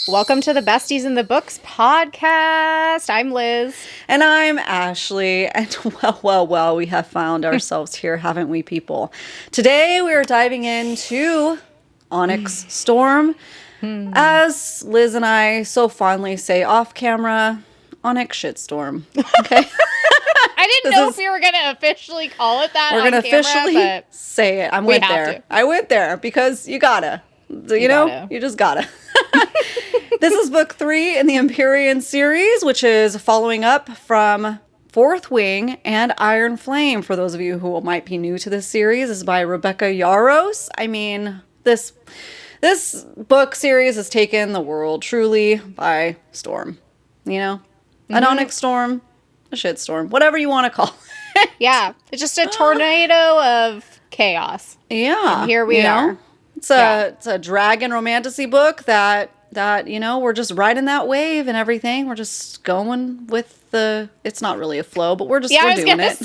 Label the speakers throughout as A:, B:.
A: Welcome to the Besties in the Books podcast. I'm Liz.
B: And I'm Ashley. And well, we have found ourselves here, haven't we, people? Today we are diving into ONYX STORM. As Liz and I so fondly say off camera, ONYX shitstorm. Okay?
A: I didn't know if we were going to officially call it that.
B: We're going to officially say it. I went there because you gotta. You just gotta. This is book 3 in the Empyrean series, which is following up from Fourth Wing and Iron Flame. For those of you who might be new to this series, is by Rebecca Yarros. I mean, this book series has taken the world truly by storm. You know? An ONYX storm, a shit storm, whatever you want to call it.
A: Yeah. It's just a tornado of chaos.
B: Yeah.
A: And here we are.
B: It's a dragon romantasy book that we're just riding that wave and everything. We're just going with it's not really a flow, but we're doing it.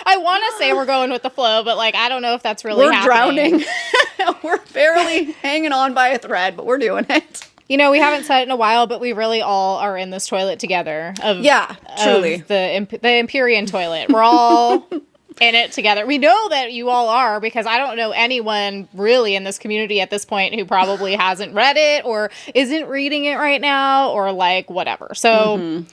A: I want to say we're going with the flow, but I don't know if that's really happening.
B: Drowning. We're barely hanging on by a thread, but we're doing it.
A: We haven't said it in a while, but we really all are in this toilet together.
B: Truly.
A: Of the Empyrean toilet. We're all in it together. We know that you all are, because I don't know anyone really in this community at this point who probably hasn't read it or isn't reading it right now or whatever. So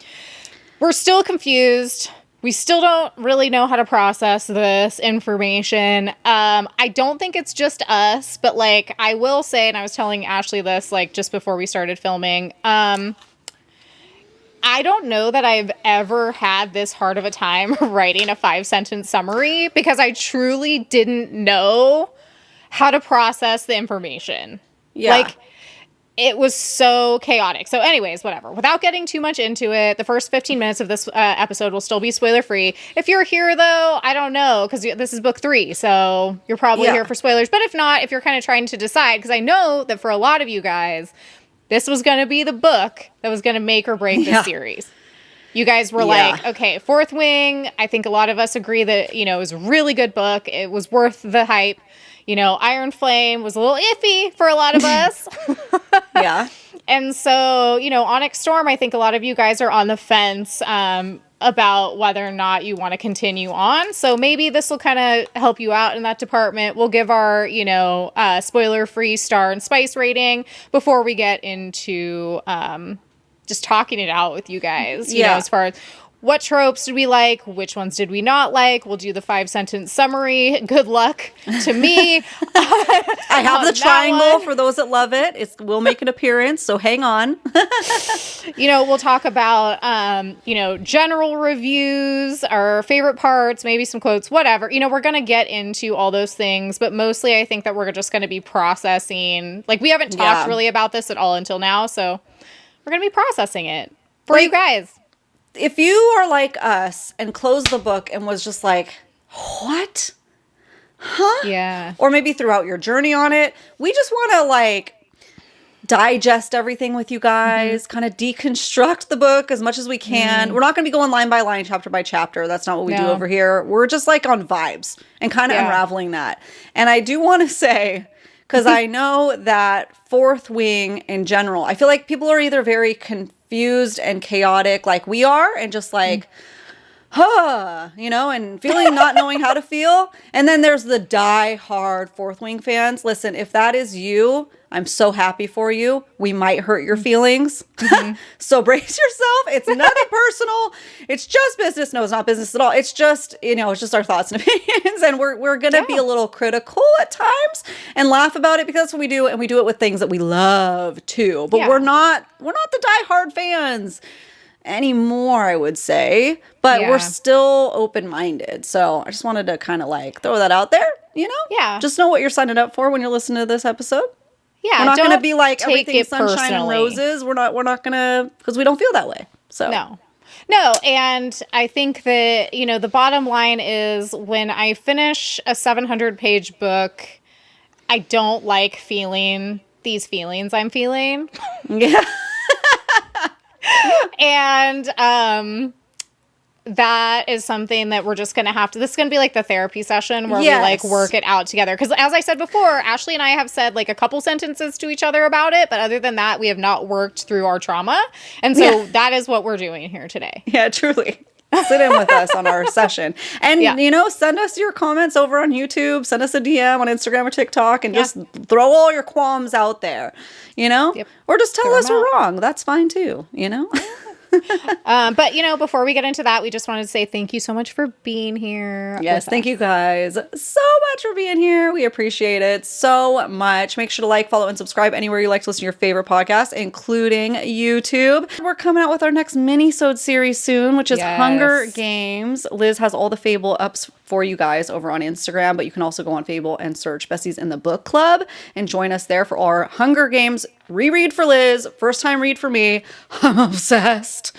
A: we're still confused. We still don't really know how to process this information. I don't think it's just us, but I will say, and I was telling Ashley this just before we started filming, I don't know that I've ever had this hard of a time writing a 5-sentence summary, because I truly didn't know how to process the information.
B: Yeah.
A: It was so chaotic. So anyways, whatever. Without getting too much into it, the first 15 minutes of this episode will still be spoiler-free. If you're here, though, I don't know, because this is book 3, so you're probably here for spoilers. But if not, if you're kind of trying to decide, because I know that for a lot of you guys, this was going to be the book that was going to make or break this series. You guys were okay, Fourth Wing, I think a lot of us agree that, it was a really good book. It was worth the hype. Iron Flame was a little iffy for a lot of us.
B: Yeah.
A: And so, ONYX STORM, I think a lot of you guys are on the fence about whether or not you want to continue on. So maybe this will kind of help you out in that department. We'll give our, spoiler-free star and spice rating before we get into just talking it out with you guys, you know, as far as what tropes did we like? Which ones did we not like? We'll do the 5-sentence summary. Good luck to me.
B: I have the triangle for those that love it. We'll make an appearance, so hang on.
A: We'll talk about, general reviews, our favorite parts, maybe some quotes, whatever. We're going to get into all those things, but mostly I think that we're just going to be processing. We haven't talked really about this at all until now, so we're going to be processing it for you guys.
B: If you are like us and closed the book and was just like, what? Huh?
A: Yeah.
B: Or maybe throughout your journey on it, we just want to digest everything with you guys, kind of deconstruct the book as much as we can. We're not going to be going line by line, chapter by chapter. That's not what we do over here. We're just on vibes and kind of unraveling that. And I do want to say, because I know that Fourth Wing in general, I feel like people are either very confused and chaotic like we are, and just and feeling not knowing how to feel. And then there's the die-hard Fourth Wing fans. Listen, if that is you, I'm so happy for you. We might hurt your feelings. So brace yourself. It's nothing personal. It's just business. No, it's not business at all. It's just, it's just our thoughts and opinions. And we're going to be a little critical at times and laugh about it, because that's what we do. And we do it with things that we love too. But we're not the die-hard fans anymore, I would say. But we're still open-minded. So I just wanted to kind of throw that out there,
A: Yeah.
B: Just know what you're signing up for when you're listening to this episode.
A: Yeah,
B: we're not going to be everything's
A: sunshine
B: sunshine and roses. We're not going to, because we don't feel that way. So
A: No, and I think that, the bottom line is, when I finish a 700-page book, I don't like feeling these feelings I'm feeling.
B: Yeah.
A: And that is something that we're just going to have to, this is going to be like the therapy session where we
B: Yes.
A: like work it out together. Because as I said before, Ashley and I have said like a couple sentences to each other about it. But other than that, we have not worked through our trauma. And so that is what we're doing here today.
B: Yeah, truly. Sit in with us on our session. And, you know, send us your comments over on YouTube. Send us a DM on Instagram or TikTok and just throw all your qualms out there, you know?
A: Yep.
B: Or just tell us we're wrong. That's fine too, you know?
A: But, you know, before we get into that, we just wanted to say thank you so much for being here.
B: Yes, thank you guys so much for being here. We appreciate it so much. Make sure to like, follow, and subscribe anywhere you like to listen to your favorite podcast, including YouTube. We're coming out with our next mini-sode series soon, which is Hunger Games. Liz has all the Fable ups for you guys over on Instagram, but you can also go on Fable and search Besties in the Book Club and join us there for our Hunger Games reread for Liz, first time read for me. I'm obsessed.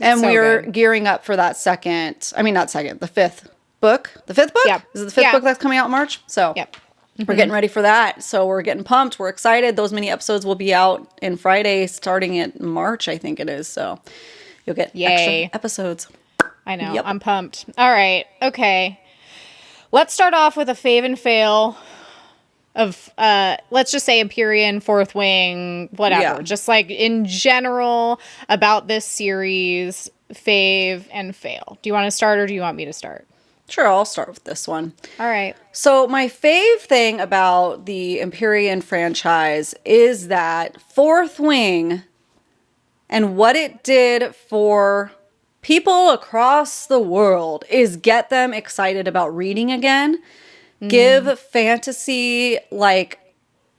B: And
A: so
B: we're
A: good.
B: gearing up for that the fifth book. The fifth book?
A: Yep.
B: Is it the fifth book that's coming out in March? So we're getting ready for that. So we're getting pumped. We're excited. Those mini episodes will be out in Friday starting in March, I think it is. So you'll get extra episodes.
A: I know.
B: Yep.
A: I'm pumped. All right. Okay. Let's start off with a fave and fail of, let's just say Empyrean, Fourth Wing, whatever.
B: Yeah.
A: Just like in general about this series, fave and fail. Do you want to start or do you want me to start?
B: Sure, I'll start with this one.
A: All right.
B: So my fave thing about the Empyrean franchise is that Fourth Wing and what it did for people across the world is get them excited about reading again. Give fantasy, like,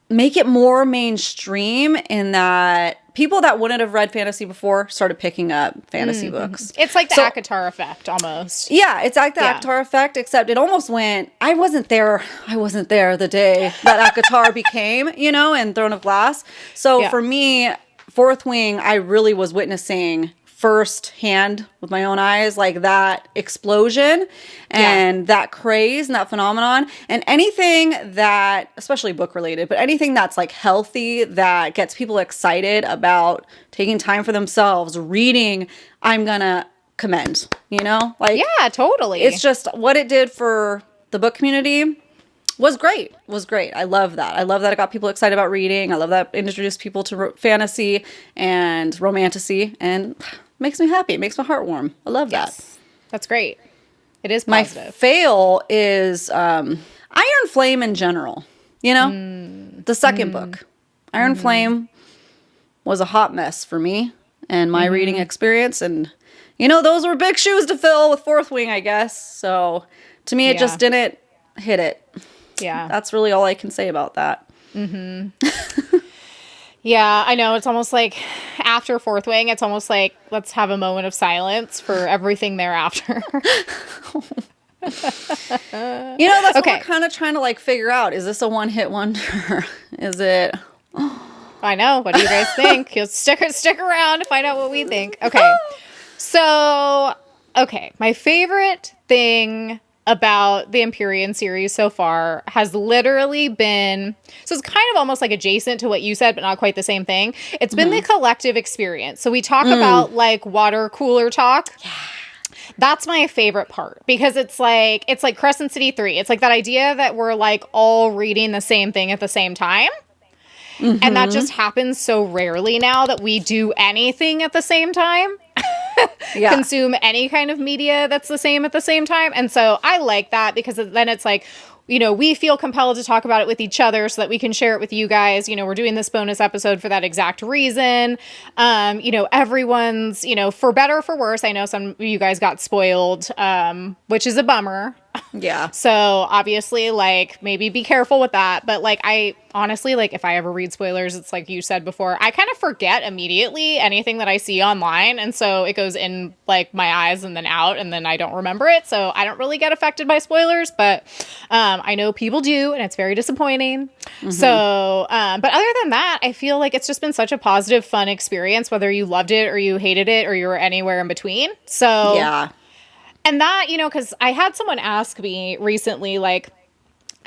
B: make it more mainstream in that people that wouldn't have read fantasy before started picking up fantasy books.
A: It's like the ACOTAR effect almost.
B: Yeah, it's like the ACOTAR effect, except it almost went, I wasn't there the day that ACOTAR became, you know, and Throne of Glass. So for me, Fourth Wing, I really was witnessing firsthand with my own eyes, like that explosion and that craze and that phenomenon, and anything that, especially book related, but anything that's like healthy, that gets people excited about taking time for themselves, reading, I'm gonna commend, you know? Like,
A: yeah, totally.
B: It's just what it did for the book community was great. I love that. I love that it got people excited about reading. I love that it introduced people to fantasy and romantasy, and makes me happy. It makes my heart warm. I love that.
A: That's great. It is positive.
B: My fail is Iron Flame in general. You know, the second book, Iron Flame, was a hot mess for me and my reading experience. And, you know, those were big shoes to fill with Fourth Wing, I guess. So to me, it just didn't hit it.
A: Yeah.
B: That's really all I can say about that.
A: Yeah, I know. It's almost like after Fourth Wing, it's almost like let's have a moment of silence for everything thereafter.
B: You know, that's what we're kind of trying to like figure out. Is this a one-hit wonder? Is it?
A: I know. What do you guys think? You'll stick around to find out what we think. Okay. So, my favorite thing about the Empyrean series so far has literally been, so it's kind of almost like adjacent to what you said, but not quite the same thing. It's been the collective experience. So we talk about like water cooler talk. Yeah. That's my favorite part because it's like Crescent City 3. It's like that idea that we're like all reading the same thing at the same time. And that just happens so rarely now that we do anything at the same time. Consume any kind of media that's the same at the same time. And so I like that because then it's like, you know, we feel compelled to talk about it with each other so that we can share it with you guys. You know, we're doing this bonus episode for that exact reason. You know, everyone's, you know, for better or for worse. I know some of you guys got spoiled, which is a bummer.
B: Yeah.
A: So obviously, like, maybe be careful with that. But like, I honestly, like, if I ever read spoilers, it's like you said before, I kind of forget immediately anything that I see online. And so it goes in like my eyes and then out and then I don't remember it. So I don't really get affected by spoilers, but I know people do and it's very disappointing. So, but other than that, I feel like it's just been such a positive, fun experience, whether you loved it or you hated it or you were anywhere in between. So,
B: yeah.
A: And that, you know, because I had someone ask me recently, like,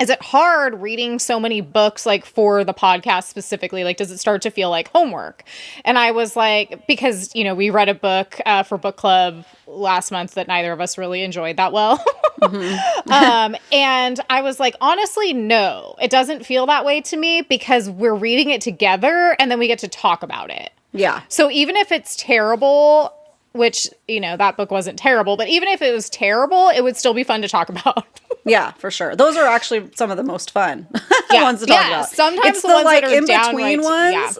A: is it hard reading so many books, like, for the podcast specifically? Like, does it start to feel like homework? And I was like, because, you know, we read a book for book club last month that neither of us really enjoyed that well. And I was like, honestly, no, it doesn't feel that way to me because we're reading it together and then we get to talk about it.
B: Yeah.
A: So even if it's terrible, which, you know, that book wasn't terrible, but even if it was terrible, it would still be fun to talk about.
B: Yeah, for sure. Those are actually some of the most fun ones to talk about.
A: Sometimes
B: it's
A: the ones
B: like
A: that are
B: in between ones.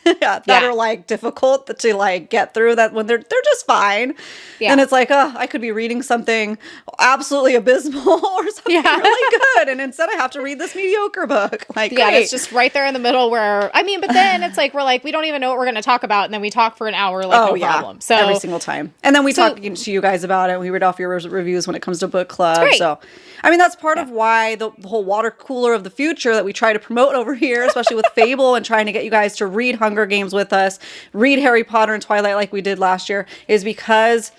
B: That are like difficult to like get through, that when they're just fine. Yeah. And it's like, oh, I could be reading something absolutely abysmal or something really good. And instead I have to read this mediocre book. Like,
A: yeah, it's just right there in the middle where, I mean, but then it's like, we're like, we don't even know what we're going to talk about. And then we talk for an hour, like, no problem. So
B: every single time. And then we talk to you guys about it. We read off your reviews when it comes to book club. So, I mean, that's part of why the whole water cooler of the future that we try to promote over here, especially with Fable and trying to get you guys to read Hunger Games with us, read Harry Potter and Twilight like we did last year, is because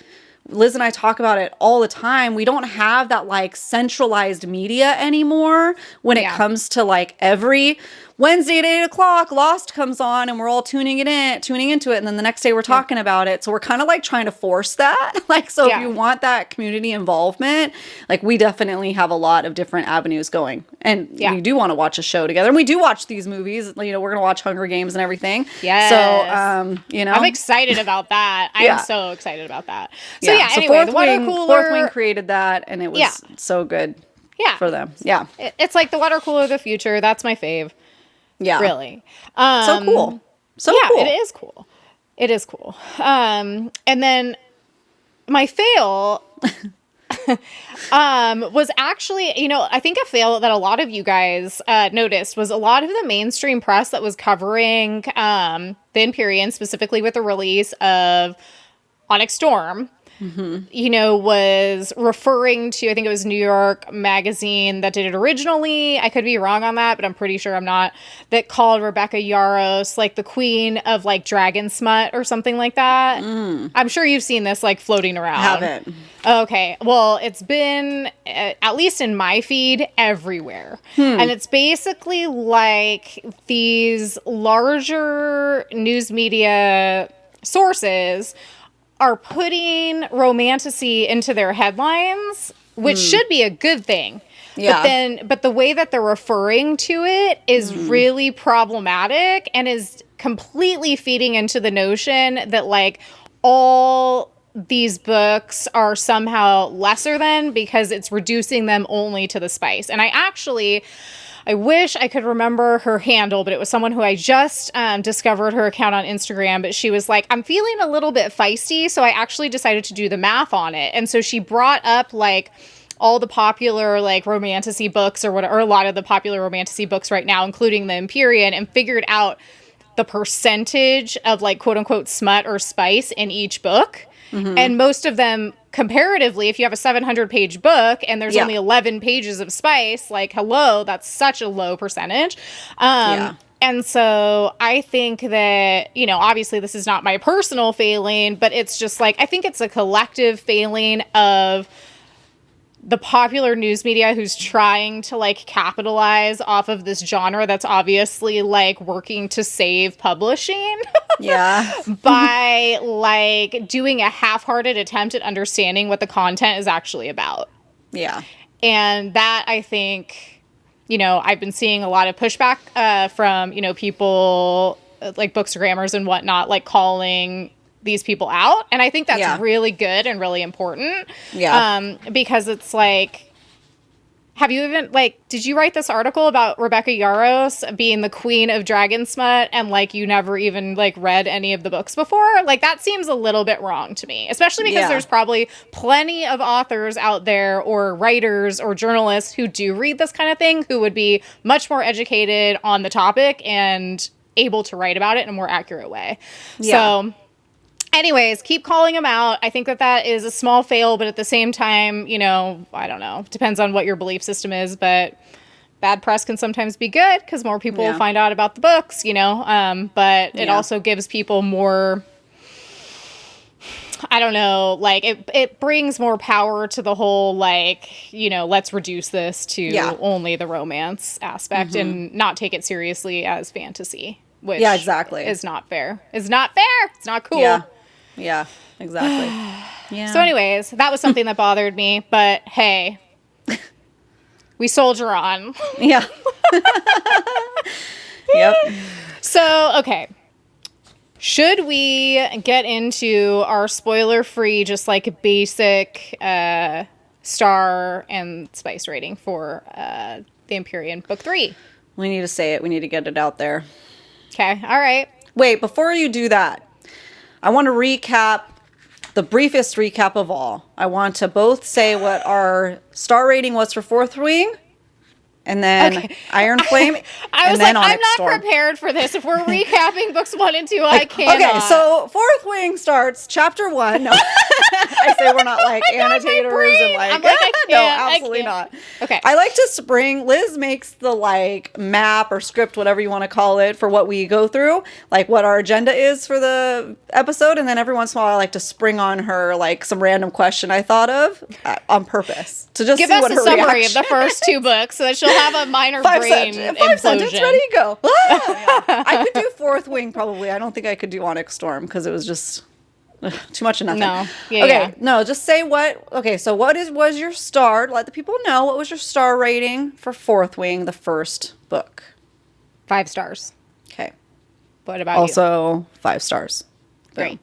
B: Liz and I talk about it all the time. We don't have that like centralized media anymore when it comes to like every Wednesday at 8 o'clock, Lost comes on and we're all tuning into it. And then the next day we're talking about it. So we're kind of like trying to force that. Like, so if you want that community involvement, like we definitely have a lot of different avenues going. And we do want to watch a show together. And we do watch these movies. You know, we're going to watch Hunger Games and everything.
A: Yes.
B: So, you know.
A: I'm excited about that. I am so excited about that. So anyway, the water cooler.
B: Fourth Wing created that and it was so good for them. Yeah.
A: It's like the water cooler of the future. That's my fave. Yeah. Really.
B: So cool.
A: Cool. It is cool. It is cool. And then my fail was actually, you know, I think a fail that a lot of you guys noticed was a lot of the mainstream press that was covering the Empyrean, specifically with the release of ONYX Storm. You know, was referring to, I think it was New York Magazine that did it originally. I could be wrong on that, but I'm pretty sure I'm not. That called Rebecca Yarros like the queen of like dragon smut or something like that. I'm sure you've seen this like floating around.
B: I haven't.
A: Okay. Well, it's been, at least in my feed, everywhere. And it's basically like these larger news media sources are putting Romantasy into their headlines, which should be a good thing. Yeah. But the way that they're referring to it is really problematic and is completely feeding into the notion that like all these books are somehow lesser than because it's reducing them only to the spice. And I wish I could remember her handle, but it was someone who I just discovered her account on Instagram. But she was like, I'm feeling a little bit feisty. So I actually decided to do the math on it. And so she brought up like all the popular like Romantasy books or whatever, or a lot of the popular Romantasy books right now, including the Empyrean, and figured out the percentage of like quote unquote smut or spice in each book. And most of them, comparatively, if you have a 700-page book and there's only 11 pages of spice, like, hello, that's such a low percentage. And so I think that, you know, obviously this is not my personal failing, but it's just like, I think it's a collective failing of the popular news media who's trying to like capitalize off of this genre that's obviously like working to save publishing. By like doing a half-hearted attempt at understanding what the content is actually about. And that, I think, you know, I've been seeing a lot of pushback from, you know, people like bookstagrammers and whatnot, like calling these people out. And I think that's really good and really important. Because it's like, have you even, like, did you write this article about Rebecca Yarros being the queen of dragon smut and, like, you never even, like, read any of the books before? Like, that seems a little bit wrong to me, especially because there's probably plenty of authors out there or writers or journalists who do read this kind of thing who would be much more educated on the topic and able to write about it in a more accurate way. So anyways, keep calling them out. I think that is a small fail, but at the same time, you know, I don't know. Depends on what your belief system is, but bad press can sometimes be good because more people will find out about the books, you know. But it also gives people more I don't know, like it brings more power to the whole, like, you know, let's reduce this to only the romance aspect and not take it seriously as fantasy, which
B: exactly
A: is not fair. It's not fair. It's not cool.
B: Yeah, exactly. Yeah.
A: So anyways, that was something that bothered me, but hey, we soldier on.
B: Yeah. Yep.
A: So, okay. Should we get into our spoiler-free, just like basic star and spice rating for the Empyrean Book 3?
B: We need to say it. We need to get it out there.
A: Okay. All right.
B: Wait, before you do that, I want to recap the briefest recap of all. I want to both say what our star rating was for Fourth Wing, and then Iron Flame,
A: I was
B: and then
A: like,
B: ONYX
A: I'm not
B: Storm.
A: prepared for this. If we're recapping books 1 and 2, I cannot.
B: Okay, so Fourth Wing starts chapter 1. No, I say we're not like annotators and like,
A: I'm like, I
B: no,
A: can't,
B: absolutely not.
A: Okay.
B: I like to spring. Liz makes the like map or script, whatever you want to call it, for what we go through, like what our agenda is for the episode, and then every once in a while I like to spring on her like some random question I thought of on purpose to just
A: give
B: see
A: us
B: what
A: a
B: her
A: summary
B: reaction
A: of the first 2 books so that she'll have a minor brain
B: five
A: implosion.
B: sentence, ready to go. Yeah. I could do Fourth Wing probably. I don't think I could do ONYX Storm because it was just too much of nothing.
A: No.
B: No, just say what. Okay, so what was your star? Let the people know what was your star rating for Fourth Wing, the first book.
A: 5 stars.
B: Okay.
A: What about you?
B: Also 5 stars.
A: Great.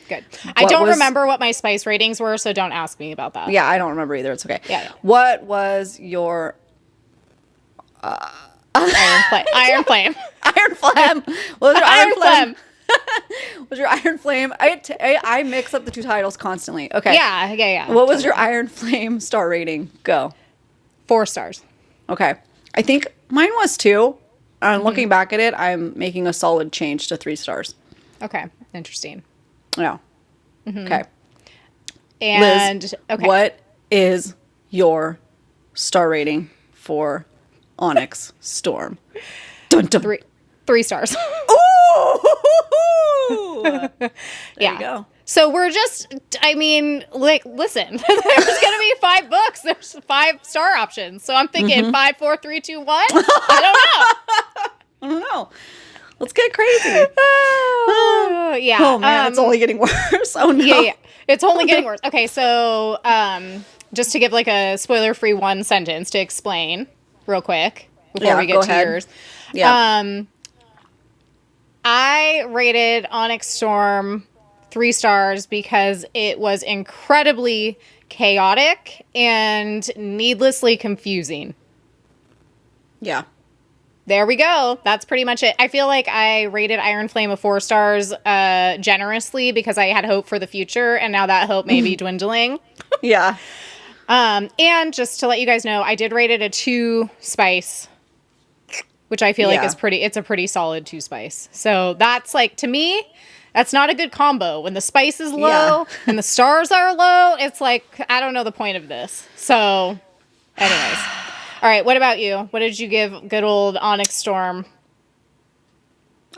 A: Good. I don't remember what my spice ratings were, so don't ask me about that.
B: Yeah, I don't remember either. It's okay.
A: Yeah.
B: What was your
A: Iron Flame. Iron Flame.
B: Iron Flame? What was your
A: Iron Flame?
B: Was your Iron Flame? I mix up the 2 titles constantly. Okay.
A: Yeah.
B: What was your Iron Flame star rating? Go.
A: 4 stars.
B: Okay. I think mine was 2. Looking back at it, I'm making a solid change to 3 stars.
A: Okay. Interesting.
B: Yeah. Okay.
A: And
B: Liz,
A: okay.
B: what is your star rating for ONYX Storm? Dun, dun.
A: 3 stars.
B: Ooh! There you go.
A: So we're just, I mean, like, listen, there's going to be 5 books. There's 5 star options. So I'm thinking 5, 4, 3, 2, 1. I
B: don't know. Let's get crazy.
A: Yeah.
B: Oh, man, it's only getting worse. Oh, no.
A: Yeah. It's only getting worse. Okay, so just to give like a spoiler-free 1 sentence to explain real quick before we get to yours.
B: Yeah.
A: I rated ONYX Storm 3 stars because it was incredibly chaotic and needlessly confusing.
B: Yeah.
A: There we go. That's pretty much it. I feel like I rated Iron Flame a 4 stars generously because I had hope for the future, and now that hope may be dwindling.
B: Yeah.
A: And just to let you guys know, I did rate it a 2 spice, which I feel like is it's a pretty solid 2 spice. So that's like, to me, that's not a good combo. When the spice is low and the stars are low, it's like, I don't know the point of this. So anyways. All right, what about you? What did you give good old ONYX Storm?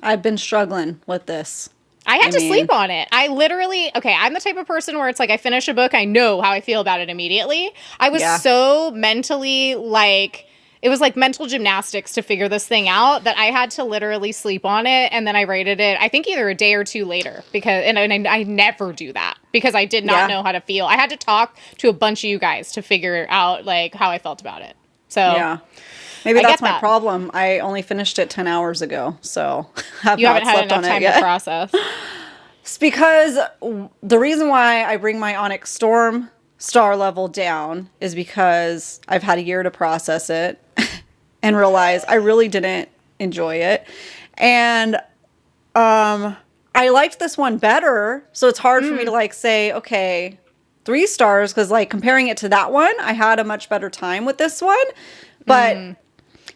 B: I've been struggling with this.
A: I had to sleep on it. I literally, I'm the type of person where it's like I finish a book, I know how I feel about it immediately. I was so mentally like, it was like mental gymnastics to figure this thing out that I had to literally sleep on it. And then I rated it, I think either a day or 2 later because, and I never do that because I did not know how to feel. I had to talk to a bunch of you guys to figure out like how I felt about it. So
B: maybe that's my problem. I only finished it 10 hours ago, so
A: you haven't had enough time to process.
B: It's because the reason why I bring my ONYX Storm star level down is because I've had a year to process it and realize I really didn't enjoy it. And I liked this one better, so it's hard for me to like say, okay, 3 stars, because like comparing it to that one, I had a much better time with this one, but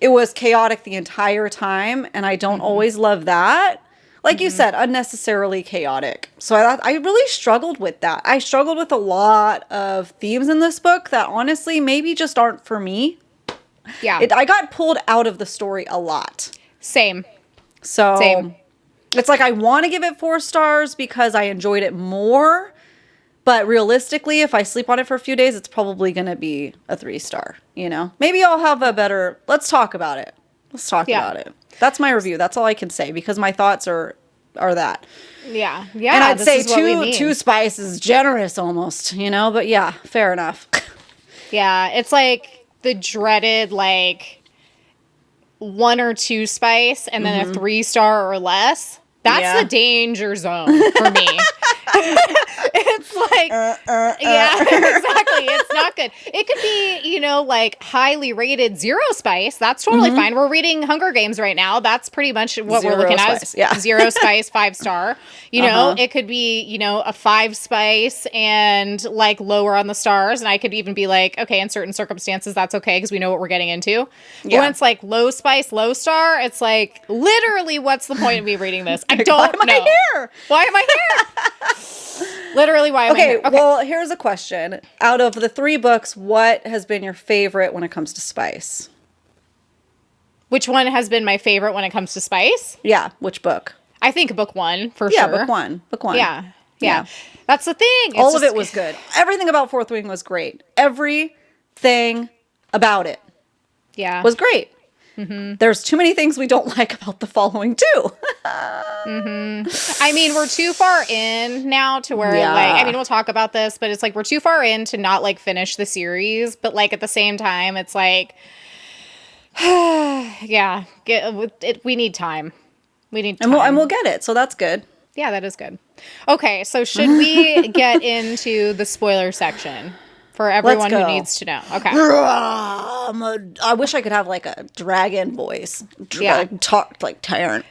B: it was chaotic the entire time, and I don't always love that. Like you said, unnecessarily chaotic. So I really struggled with that. I struggled with a lot of themes in this book that honestly maybe just aren't for me.
A: Yeah.
B: I got pulled out of the story a lot.
A: Same.
B: So it's like I want to give it 4 stars because I enjoyed it more. But realistically, if I sleep on it for a few days, it's probably going to be a 3-star, you know? Maybe I'll have a better... Let's talk about it. Let's talk about it. That's my review. That's all I can say because my thoughts are that.
A: Yeah. Yeah.
B: And I'd say two spice is generous almost, you know? But yeah, fair enough.
A: Yeah. It's like the dreaded, like, 1 or 2 spice and then a 3-star or less. That's the danger zone for me. It's like, yeah, exactly. It's not good. It could be, you know, like highly rated 0 spice. That's totally fine. We're reading Hunger Games right now. That's pretty much what we're looking at. Yeah. 0 spice, 5-star. You know, it could be, you know, a 5 spice and like lower on the stars. And I could even be like, okay, in certain circumstances, that's okay because we know what we're getting into. But when it's like low spice, low star, it's like literally what's the point of me reading this? I don't know. Why am I here? Literally, why am I here?
B: Okay, well, here's a question. Out of the 3 books, what has been your favorite when it comes to spice?
A: Which one has been my favorite when it comes to spice?
B: Yeah, which book?
A: I think book 1, for
B: sure.
A: Yeah,
B: book one.
A: Yeah. That's the thing. It's
B: all of it was good. Everything about Fourth Wing was great. Everything about it was great. There's too many things we don't like about the following too.
A: I mean, we're too far in now to where, like, I mean, we'll talk about this, but it's like we're too far in to not, like, finish the series. But, like, at the same time, it's like, we need time. We need time.
B: And we'll get it, so that's good.
A: Yeah, that is good. Okay, so should we get into the spoiler section? For everyone who needs to know. Okay.
B: I wish I could have like a dragon voice. Like, talk like Taryn.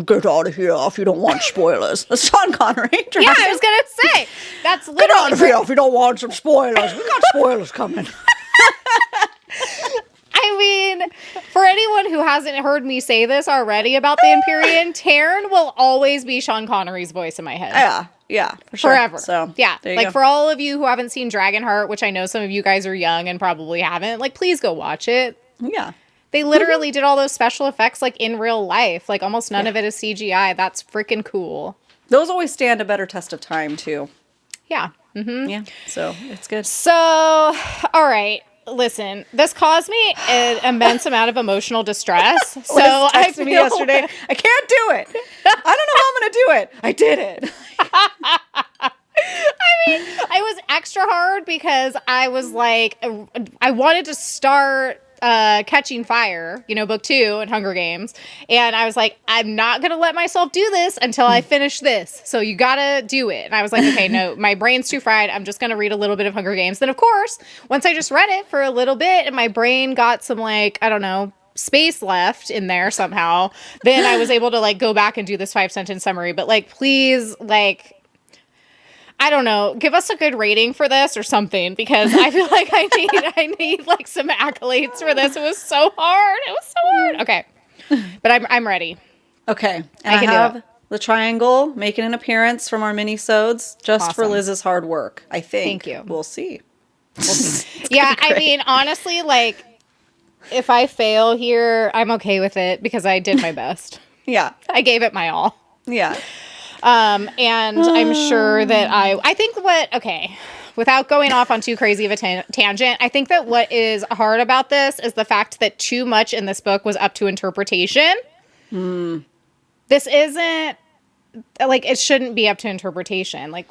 B: Get out of here if you don't want spoilers. That's Sean Connery. Dragon.
A: Yeah, I was going to say. That's literally.
B: Get out of here if you don't want some spoilers. We got spoilers coming.
A: I mean, for anyone who hasn't heard me say this already about the Empyrean, Taryn will always be Sean Connery's voice in my head.
B: Yeah, for sure.
A: Forever.
B: So,
A: yeah. Like, for all of you who haven't seen Dragonheart, which I know some of you guys are young and probably haven't, like, please go watch it.
B: Yeah.
A: They literally did all those special effects, like, in real life. Like, almost none of it is CGI. That's freaking cool.
B: Those always stand a better test of time, too.
A: Yeah.
B: Yeah, so it's good.
A: So, all right. Listen, this caused me an immense amount of emotional distress. So
B: I texted me yesterday. I can't do it. I don't know how I'm going to do it. I did it.
A: I mean, I was extra hard because I was like, I wanted to start Catching Fire, you know, book 2 in Hunger Games. And I was like, I'm not going to let myself do this until I finish this. So you got to do it. And I was like, okay, no, my brain's too fried. I'm just going to read a little bit of Hunger Games. Then, of course, once I just read it for a little bit and my brain got some, like, I don't know, space left in there somehow, then I was able to, like, go back and do this 5-sentence summary. But, like, please, like, I don't know, give us a good rating for this or something, because I feel like I need like some accolades for this. It was so hard. Okay. But I'm ready.
B: Okay. And I have the triangle making an appearance from our mini-sodes just for Liz's hard work, I think.
A: Thank you.
B: We'll see.
A: Yeah, I mean, honestly, like, if I fail here, I'm okay with it because I did my best.
B: Yeah.
A: I gave it my all.
B: Yeah.
A: And I'm sure that I think without going off on too crazy of a tangent, I think that what is hard about this is the fact that too much in this book was up to interpretation. This isn't, like, it shouldn't be up to interpretation. Like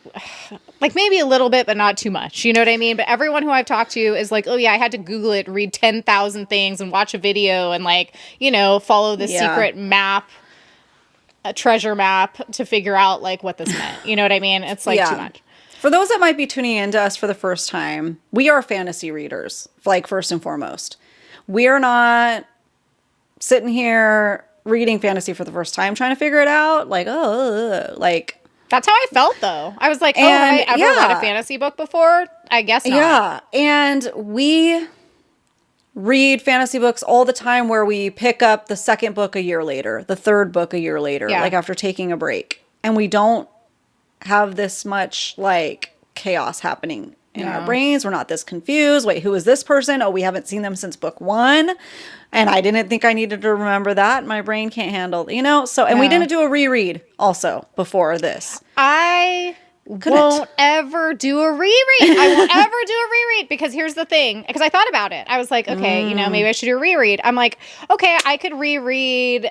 A: maybe a little bit, but not too much. You know what I mean? But everyone who I've talked to is like, oh yeah, I had to Google it, read 10,000 things and watch a video and, like, you know, follow the secret map, a treasure map to figure out, like, what this meant. You know what I mean? It's like too much.
B: For those that might be tuning into us for the first time, we are fantasy readers, like, first and foremost. We are not sitting here reading fantasy for the first time trying to figure it out. Like, like,
A: that's how I felt, though. I was like, have I ever read a fantasy book before? I guess not.
B: Yeah, and we read fantasy books all the time where we pick up the second book a year later, the third book a year later, like after taking a break. And we don't have this much, like, chaos happening in our brains. We're not this confused. Wait, who is this person? Oh, we haven't seen them since book 1. And I didn't think I needed to remember that. My brain can't handle, you know? So, and we didn't do a reread also before this.
A: I won't ever do a reread. I won't ever do a reread because here's the thing. Because I thought about it. I was like, okay, maybe I should do a reread. I'm like, okay, I could reread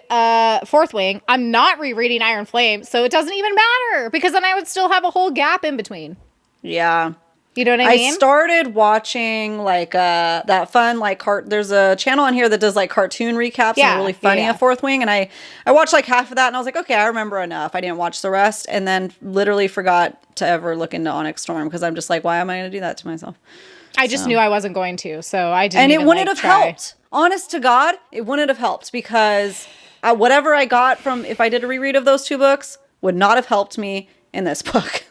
A: Fourth Wing. I'm not rereading Iron Flame, so it doesn't even matter because then I would still have a whole gap in between.
B: Yeah.
A: You know what I mean?
B: I started watching like that fun like there's a channel on here that does like cartoon recaps and they're really funny of Fourth Wing, and I watched like half of that and I was like, okay, I remember enough. I didn't watch the rest, and then literally forgot to ever look into ONYX Storm because I'm just like, why am I going to do that to myself?
A: I just knew I wasn't going to, so I didn't.
B: And
A: even,
B: it wouldn't have
A: try.
B: helped. Honest to God, it wouldn't have helped because whatever I got from if I did a reread of those two books would not have helped me in this book.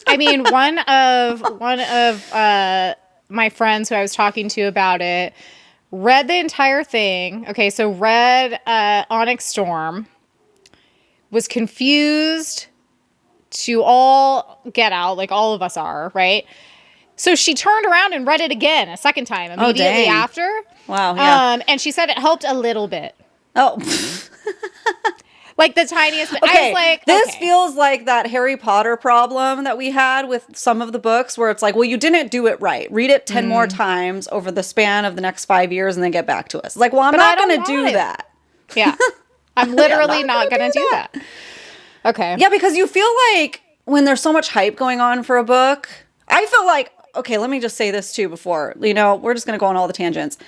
A: I mean, one of my friends who I was talking to about it read the entire thing. Okay, so read ONYX Storm, was confused to all get out, like all of us are, right? So she turned around and read it again a second time immediately after.
B: Wow, yeah.
A: And she said it helped a little bit.
B: Oh.
A: Like the tiniest bit.
B: Okay,
A: I was like,
B: this feels like that Harry Potter problem that we had with some of the books where it's like, well, you didn't do it right. Read it 10 more times over the span of the next 5 years and then get back to us. Like, well, I'm not going to do that.
A: Yeah. I'm literally not going to do that. Okay.
B: Yeah, because you feel like when there's so much hype going on for a book, I feel like, okay, let me just say this too before, we're just going to go on all the tangents.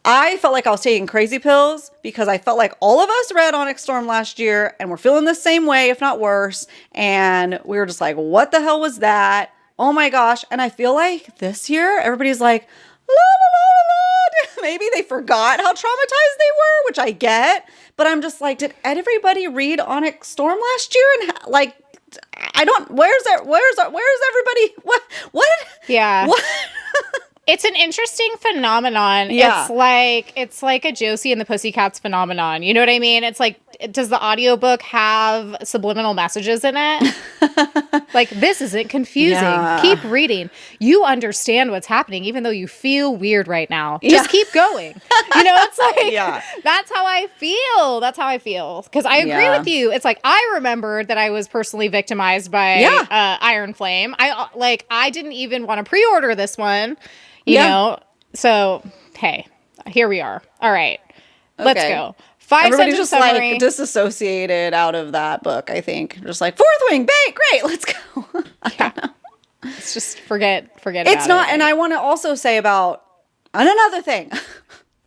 B: I felt like I was taking crazy pills because I felt like all of us read ONYX Storm last year and we're feeling the same way, if not worse. And we were just like, what the hell was that? Oh my gosh. And I feel like this year, everybody's like, la, la, la, la, la. Maybe they forgot how traumatized they were, which I get. But I'm just like, did everybody read ONYX Storm last year? And like, I don't, where's everybody? What?
A: Yeah.
B: What?
A: It's an interesting phenomenon.
B: Yeah.
A: It's like a Josie and the Pussycats phenomenon. You know what I mean? It's like, does the audiobook have subliminal messages in it? Like, this isn't confusing.
B: Yeah.
A: Keep reading. You understand what's happening, even though you feel weird right now. Just keep going. It's like, that's how I feel. That's how I feel. Because I agree with you. It's like, I remembered that I was personally victimized by Iron Flame. I didn't even want to pre-order this one. You know, so hey, here we are. All right, let's go. 5-sentence
B: just
A: summary.
B: like disassociated out of that book. I think just like Fourth Wing, bait, great, let's go.
A: Let's just forget.
B: It's not, and I want to also say about another thing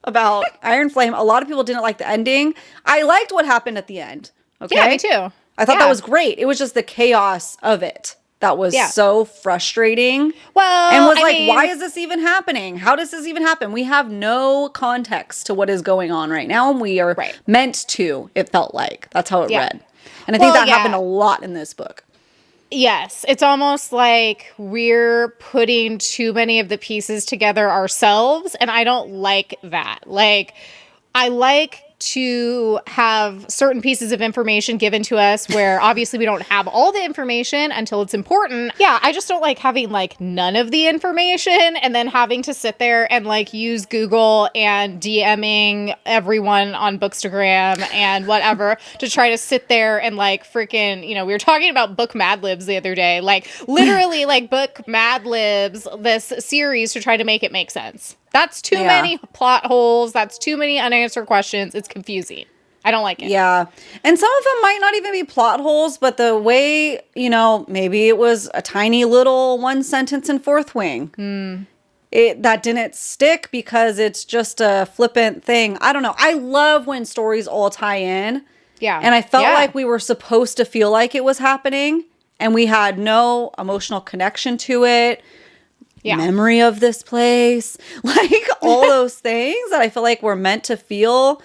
B: about Iron Flame. A lot of people didn't like the ending. I liked what happened at the end. Okay,
A: yeah, me too.
B: I thought that was great. It was just the chaos of it that was so frustrating.
A: Well,
B: and was why is this even happening? How does this even happen? We have no context to what is going on right now, and we are meant to, it felt like. That's how it read. And I think that happened a lot in this book.
A: Yes. It's almost like we're putting too many of the pieces together ourselves, and I don't like that. Like, I like to have certain pieces of information given to us where obviously we don't have all the information until it's important. Yeah, I just don't like having like none of the information and then having to sit there and like use Google and DMing everyone on Bookstagram and whatever to try to sit there and like freaking, we were talking about Book Mad Libs the other day, like literally like Book Mad Libs, this series to try to make it make sense. That's too many plot holes. That's too many unanswered questions. It's confusing. I don't like it.
B: Yeah. And some of them might not even be plot holes, but the way, maybe it was a tiny little one sentence in Fourth Wing. That didn't stick because it's just a flippant thing. I don't know. I love when stories all tie in. Yeah. And I felt like we were supposed to feel like it was happening and we had no emotional connection to it. Memory of this place, like all those things that I feel like we're meant to feel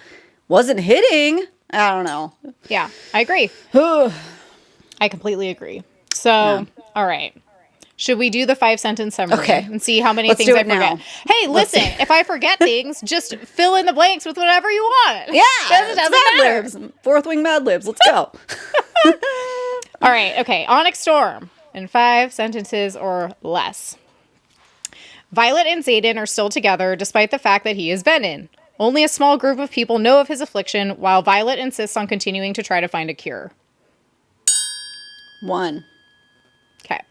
B: wasn't hitting. I don't know.
A: Yeah, I agree. I completely agree. So, all right. Should we do the 5-sentence summary and see how many things I forget? Hey, listen, if I forget things, just fill in the blanks with whatever you want.
B: Yeah,
A: doesn't matter.
B: Libs. Fourth Wing Mad Libs. Let's go.
A: All right. Okay. ONYX Storm in 5 sentences or less. Violet and Xaden are still together despite the fact that he is Venin. Only a small group of people know of his affliction, while Violet insists on continuing to try to find a cure.
B: 1.
A: Okay.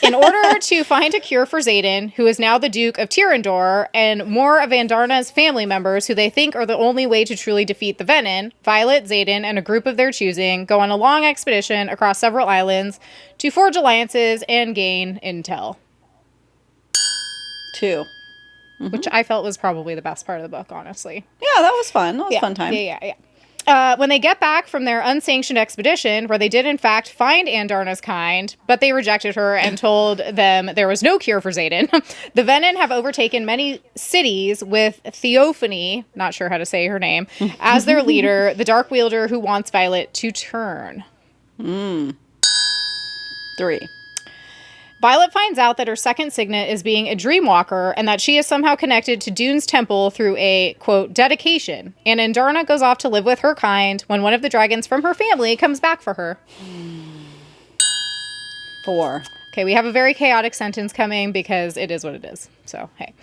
A: In order to find a cure for Xaden, who is now the Duke of Tyrrendor, and more of Andarna's family members who they think are the only way to truly defeat the Venin, Violet, Xaden, and a group of their choosing go on a long expedition across several islands to forge alliances and gain intel.
B: 2.
A: Which I felt was probably the best part of the book, honestly.
B: Yeah, that was fun. That was a fun time.
A: Yeah. When they get back from their unsanctioned expedition, where they did in fact find Andarna's kind, but they rejected her and told them there was no cure for Xaden, the Venin have overtaken many cities with Theophany, not sure how to say her name, as their leader, the Dark Wielder who wants Violet to turn.
B: 3.
A: Violet finds out that her second signet is being a dreamwalker and that she is somehow connected to Dune's temple through a, quote, dedication. And Andarna goes off to live with her kind when one of the dragons from her family comes back for her.
B: 4.
A: Okay, we have a very chaotic sentence coming because it is what it is. So, hey.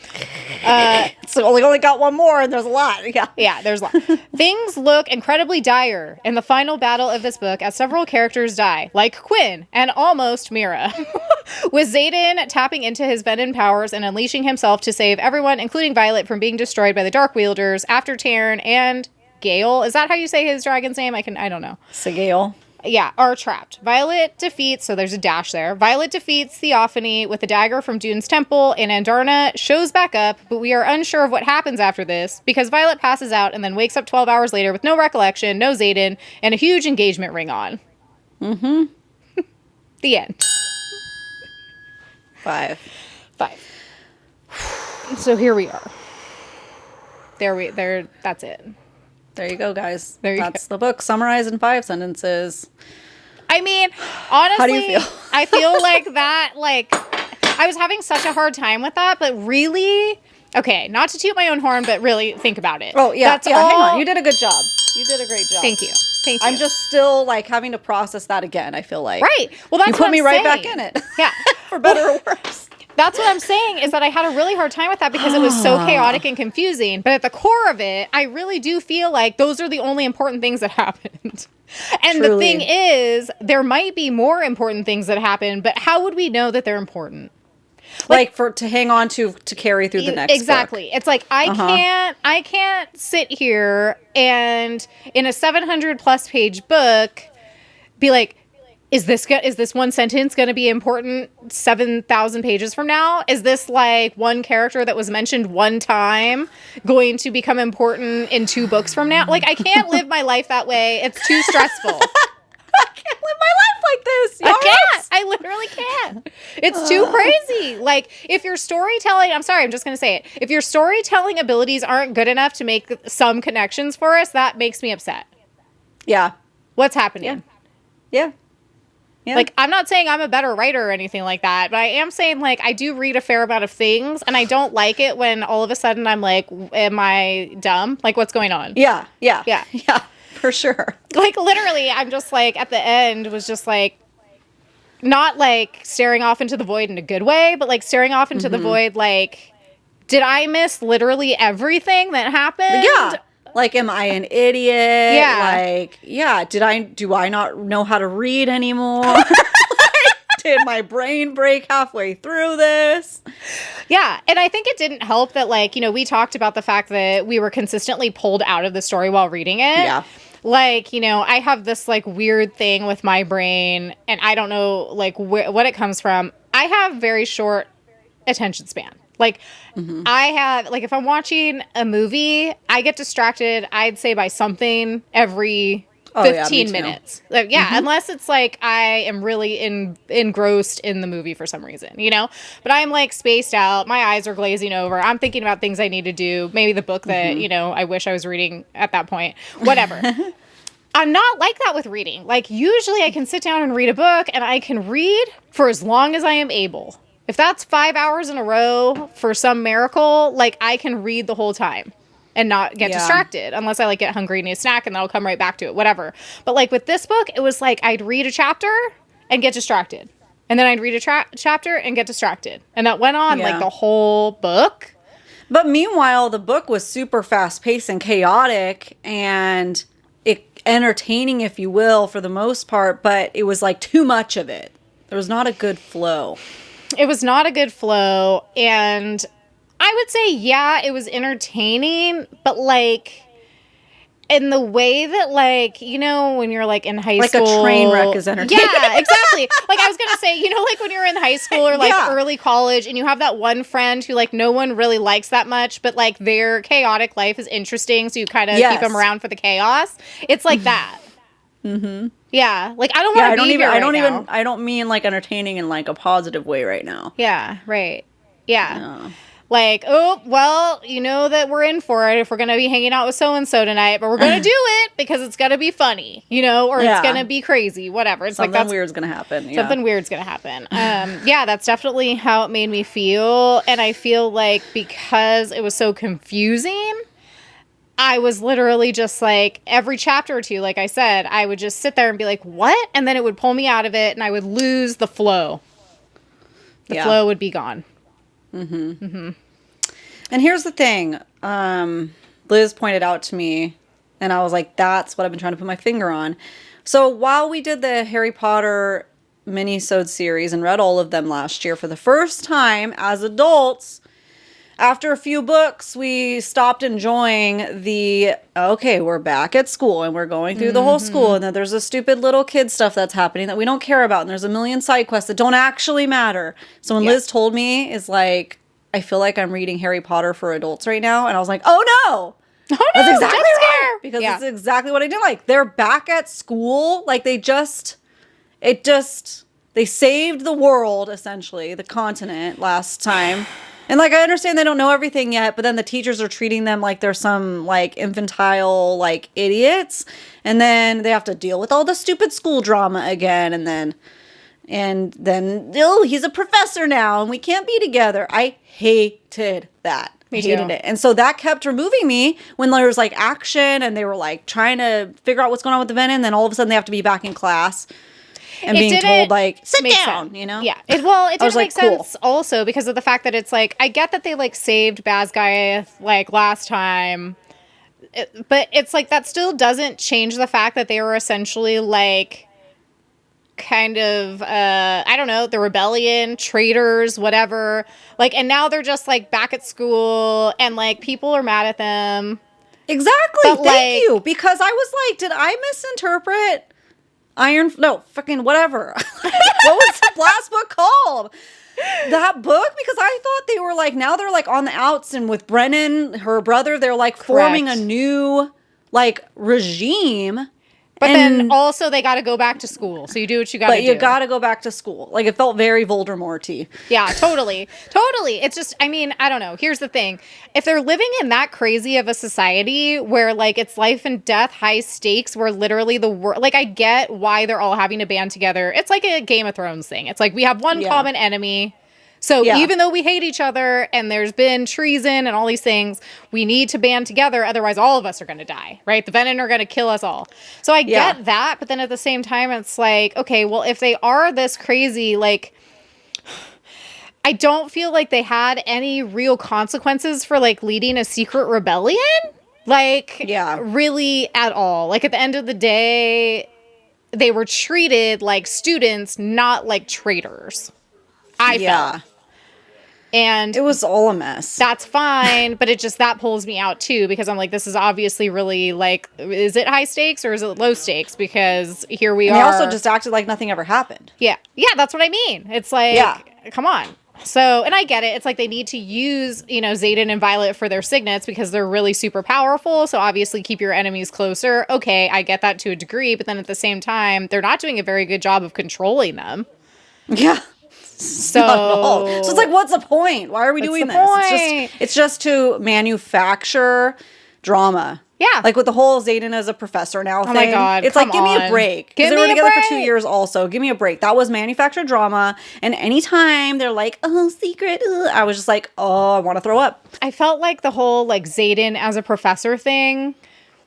B: So only got one more and there's a lot.
A: Yeah, there's a lot. Things look incredibly dire in the final battle of this book as several characters die, like Quinn and almost Mira. With Xaden tapping into his Venin powers and unleashing himself to save everyone, including Violet, from being destroyed by the Dark Wielders after Taryn and Gale. Is that how you say his dragon's name? I don't know.
B: Sigale.
A: Yeah, are trapped. Violet defeats, so there's a dash there. Violet defeats Theophany with a dagger from Dune's temple, and Andarna shows back up, but we are unsure of what happens after this, because Violet passes out and then wakes up 12 hours later with no recollection, no Xaden, and a huge engagement ring on. The end.
B: 5.
A: So here we are. That's it.
B: There you go, guys.
A: That's
B: the book summarized in 5 sentences.
A: I mean, honestly,
B: how do you feel?
A: I feel like that, I was having such a hard time with that, but really, okay, not to toot my own horn, but really think about it.
B: Oh, yeah.
A: That's
B: hang
A: all.
B: on. You did a good job. You did a great job.
A: Thank you.
B: I'm just still, having to process that again, I feel like.
A: Right. Well, that's
B: you
A: what
B: put
A: I'm
B: me right
A: saying.
B: back in it.
A: Yeah.
B: For better or worse.
A: That's what I'm saying, is that I had a really hard time with that because it was so chaotic and confusing. But at the core of it, I really do feel like those are the only important things that happened. And
B: Truly.
A: the thing is, there might be more important things that happen, but how would we know that they're important?
B: To hang on to carry through the next
A: exactly.
B: book.
A: It's like I can't sit here and in a 700 plus page book be like, is this one sentence going to be important 7,000 pages from now? Is this one character that was mentioned one time going to become important in 2 books from now? I can't live my life that way. It's too stressful.
B: I can't live my life like this.
A: I can't. I literally can't. It's too crazy. If your storytelling, I'm sorry, I'm just going to say it. If your storytelling abilities aren't good enough to make some connections for us, that makes me upset.
B: Yeah.
A: What's happening?
B: Yeah.
A: I'm not saying I'm a better writer or anything like that, but I am saying, I do read a fair amount of things, and I don't like it when all of a sudden I'm like, am I dumb? What's going on?
B: Yeah.
A: Yeah.
B: For sure.
A: Literally, I'm just at the end was just not staring off into the void in a good way, but staring off into the void, did I miss literally everything that happened?
B: Yeah. Am I an idiot?
A: Yeah.
B: Do I not know how to read anymore? Did my brain break halfway through this?
A: Yeah. And I think it didn't help that, we talked about the fact that we were consistently pulled out of the story while reading it.
B: Yeah.
A: I have this, like, weird thing with my brain, and I don't know, like, what it comes from. I have very short attention span. Like, I have, like, if I'm watching a movie, I get distracted, I'd say, by something every 15 minutes. Like, unless it's, like, I am really engrossed in the movie for some reason, you know? But I'm, like, spaced out. My eyes are glazing over. I'm thinking about things I need to do. Maybe the book that, you know, I wish I was reading at that point. Whatever. I'm not like that with reading. Like, usually I can sit down and read a book, and I can read for as long as I am able. If that's 5 hours in a row for some miracle, like, I can read the whole time and not get distracted unless I, like, get hungry and need a snack, and then I'll come right back to it, whatever. But, like, with this book, it was like I'd read a chapter and get distracted. And then I'd read a chapter and get distracted. And that went on, like, the whole book.
B: But meanwhile, the book was super fast-paced and chaotic and entertaining, if you will, for the most part, but it was, like, too much of it. There was not a good flow.
A: It was not a good flow, and I would say, yeah, it was entertaining, but like in the way that, like, you know, when you're like in high school,
B: like a train wreck is entertaining.
A: Yeah, exactly. Like I was gonna say, you know, like when you're in high school or like early college, and you have that one friend who like no one really likes that much, but like their chaotic life is interesting, so you kind of keep them around for the chaos. It's like that. Mm-hmm. Yeah, like I don't want to be here right now.
B: I don't mean like entertaining in like a positive way right now.
A: Yeah, right. Yeah. Like, oh, well, you know that we're in for it if we're going to be hanging out with so-and-so tonight, but we're going to do it because it's going to be funny, you know, or it's going to be crazy, whatever. It's
B: something
A: like
B: weird's going to happen. Yeah.
A: Something weird's going to happen. Yeah, that's definitely how it made me feel. And I feel like because it was so confusing, I was literally just like, every chapter or two, like I said, I would just sit there and be like, what? And then it would pull me out of it and I would lose the flow. The flow would be gone.
B: Mm-hmm. Mm-hmm. And here's the thing. Liz pointed out to me, and I was like, that's what I've been trying to put my finger on. So while we did the Harry Potter mini-sode series and read all of them last year for the first time as adults, after a few books, we stopped enjoying okay, we're back at school and we're going through the whole school, and then there's a stupid little kid stuff that's happening that we don't care about, and there's a million side quests that don't actually matter. So when Liz told me, is like, I feel like I'm reading Harry Potter for adults right now, and I was like, oh no!
A: Oh no!
B: That's exactly right! Because it's exactly what I did. Like, they're back at school, like they saved the world, essentially, the continent last time. And, like, I understand they don't know everything yet, but then the teachers are treating them like they're some, like, infantile, like, idiots. And then they have to deal with all the stupid school drama again. And then, oh, he's a professor now, and we can't be together. I hated that.
A: Me too.
B: Hated it. And so that kept removing me when there was, like, action, and they were, like, trying to figure out what's going on with the venom, and then all of a sudden they have to be back in class. And being told, like, sit down, you know?
A: Yeah. It didn't make sense also because of the fact that it's, like, I get that they, like, saved Basguy, like, last time. But it's, like, that still doesn't change the fact that they were essentially, like, kind of, I don't know, the rebellion, traitors, whatever. Like, and now they're just, like, back at school and, like, people are mad at them.
B: Exactly. But, Thank you. Because I was like, did I misinterpret... fucking whatever. What was the last book called? That book? Because I thought they were like, now they're like on the outs, and with Brennan, her brother, they're like forming a new like regime.
A: But then also they got to go back to school. So you do what you got to do.
B: But you got to go back to school. Like, it felt very Voldemort-y.
A: Yeah, totally. Totally. It's just, I mean, I don't know. Here's the thing. If they're living in that crazy of a society where, like, it's life and death, high stakes, where literally the world, like, I get why they're all having to band together. It's like a Game of Thrones thing. It's like we have one common enemy. So even though we hate each other and there's been treason and all these things, we need to band together. Otherwise, all of us are going to die, right? The Venom are going to kill us all. So I get that. But then at the same time, it's like, okay, well, if they are this crazy, like, I don't feel like they had any real consequences for, like, leading a secret rebellion. Like, really at all. Like, at the end of the day, they were treated like students, not like traitors. I felt. And
B: it was all a mess.
A: That's fine, but that pulls me out too, because I'm like, this is obviously really, like, is it high stakes or is it low stakes? Because here we are.
B: They also just acted like nothing ever happened.
A: Yeah. Yeah, that's what I mean. It's like, come on. So, and I get it. It's like they need to use, you know, Xaden and Violet for their signets because they're really super powerful. So obviously keep your enemies closer. Okay, I get that to a degree, but then at the same time, they're not doing a very good job of controlling them.
B: Yeah. So it's like, what's the point? Why are we doing this? It's just to manufacture drama.
A: Yeah.
B: Like with the whole Xaden as a professor now thing.
A: Oh my God.
B: It's like, give me a break. Because they were together for 2 years also. Give me a break. That was manufactured drama. And anytime they're like, oh, secret. I was just like, oh, I want to throw up.
A: I felt like the whole, like, Xaden as a professor thing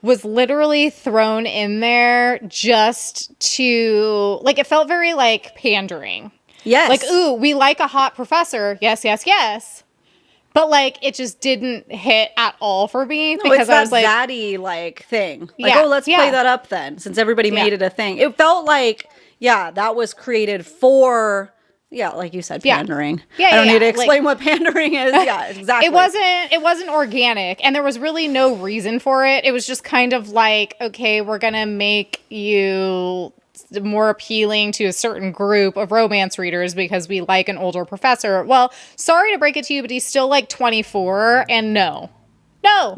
A: was literally thrown in there just to, like, it felt very, like, pandering.
B: Yes.
A: Like, ooh, we like a hot professor. Yes, yes, yes. But, like, it just didn't hit at all for me because I was like,
B: zaddy, like, thing. Like, let's play that up then, since everybody made it a thing. It felt like, that was created for Yeah, like you said,
A: Yeah.
B: pandering.
A: Yeah,
B: I don't
A: yeah,
B: need to
A: yeah.
B: explain what pandering is. Yeah, exactly.
A: It wasn't organic, and there was really no reason for it. It was just kind of like, okay, we're gonna make you more appealing to a certain group of romance readers because we like an older professor. Well, sorry to break it to you, but he's still like 24, and no.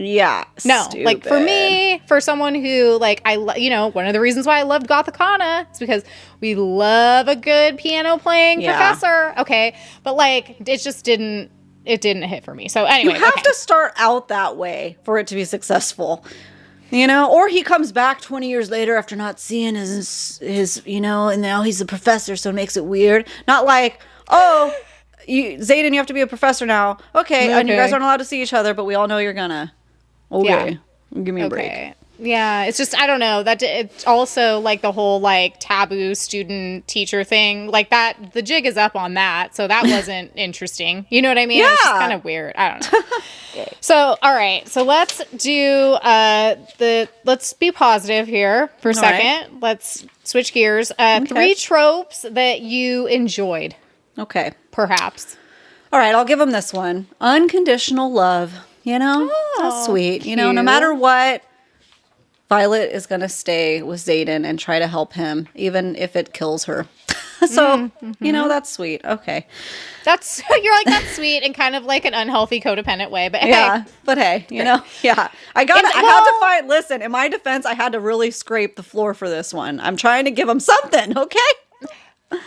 B: Yeah.
A: No,
B: Stupid.
A: like for me, for someone who like one of the reasons why I loved Gothicana is because we love a good piano playing professor. Okay, but like it just didn't hit for me. So anyway,
B: you have to start out that way for it to be successful. Or he comes back 20 years later after not seeing his and now he's a professor, so it makes it weird. Not like, oh, Xaden, you have to be a professor now. Okay, and you guys aren't allowed to see each other, but we all know you're gonna. Okay, give me a break.
A: Yeah, it's just I don't know that it's also like the whole like taboo student teacher thing like that. The jig is up on that, so that wasn't interesting. You know what I mean?
B: Yeah,
A: it's just kind of weird. I don't know. Okay. So all right, so let's do let's be positive here for a second. Right. Let's switch gears. 3 tropes that you enjoyed.
B: Okay,
A: perhaps.
B: All right, I'll give them this one: unconditional love. That's sweet.
A: Cute.
B: No matter what, Violet is going to stay with Xaden and try to help him, even if it kills her. So, that's sweet. Okay.
A: You're like, that's sweet in kind of like an unhealthy codependent way, but
B: yeah, hey. But hey, yeah. I had to find, listen, in my defense, I had to really scrape the floor for this one. I'm trying to give him something, okay?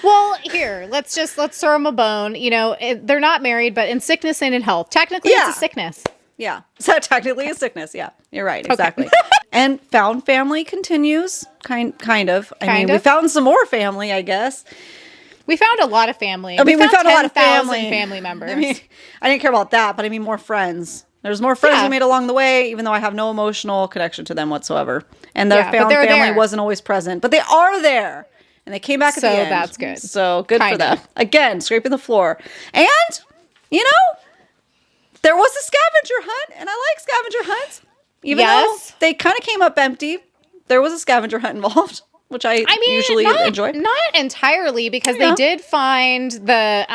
A: Well, here, let's throw them a bone. They're not married, but in sickness and in health. Technically, it's a sickness.
B: Yeah. So technically a sickness. Yeah. You're right. Exactly. And found family continues. Kind of. I mean, we found some more family, I guess.
A: We found a lot of family.
B: I mean, we found a lot of
A: family members.
B: I mean, I didn't care about that, but I mean more friends. There's more friends we made along the way, even though I have no emotional connection to them whatsoever. And their found family wasn't always present, but they are there. And they came back at the end. So
A: that's good.
B: So good for them. Again, scraping the floor. And, there was a scavenger hunt, and I like scavenger hunts. Even though they kind of came up empty, there was a scavenger hunt involved, which I usually enjoy.
A: Not entirely, because they did find the,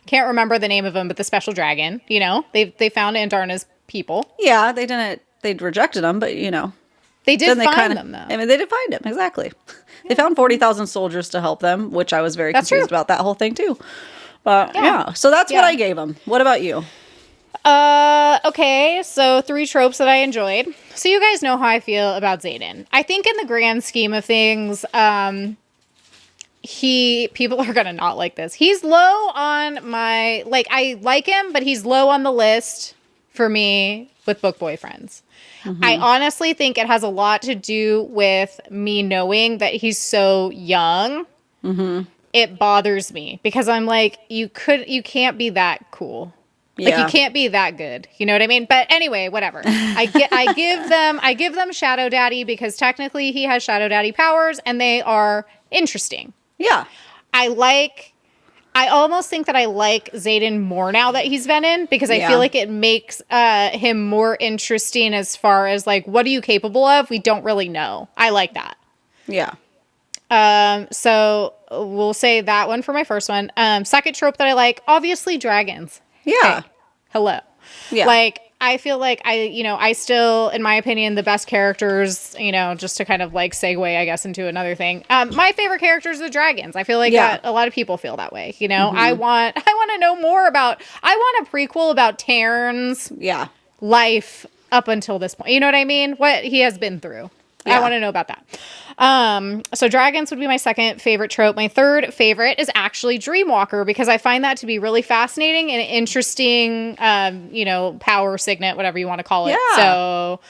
A: can't remember the name of them, but the special dragon, They found Andarna's people.
B: Yeah, they didn't, they'd rejected them, but,
A: They did find them, though.
B: I mean, they did find him, exactly. They found 40,000 soldiers to help them, which I was very confused about that whole thing, too. But, so that's what I gave them. What about you?
A: Okay, so 3 tropes that I enjoyed. So you guys know how I feel about Xaden. I think in the grand scheme of things, people are gonna not like this. He's low on my, I like him, but he's low on the list for me with book boyfriends. Mm-hmm. I honestly think it has a lot to do with me knowing that he's so young. Mm-hmm. It bothers me because I'm like, you can't be that cool. Like you can't be that good. You know what I mean? But anyway, whatever. I give them Shadow Daddy because technically he has Shadow Daddy powers and they are interesting.
B: Yeah.
A: I almost think that I like Xaden more now that he's Venom because I feel like it makes him more interesting as far as like, what are you capable of? We don't really know. I like that.
B: Yeah.
A: So we'll say that one for my first one. Second trope that I like, obviously dragons.
B: Yeah.
A: Hey, hello. Yeah. I feel like I still, in my opinion, the best characters, just to kind of segue, I guess, into another thing. My favorite characters are the dragons. I feel like that a lot of people feel that way. Mm-hmm. I want to know more about, I want a prequel about Taryn's life up until this point. You know what I mean? What he has been through. Yeah. I want to know about that. So dragons would be my second favorite trope. My third favorite is actually Dreamwalker because I find that to be really fascinating and interesting, power signet, whatever you want to call it. Yeah. So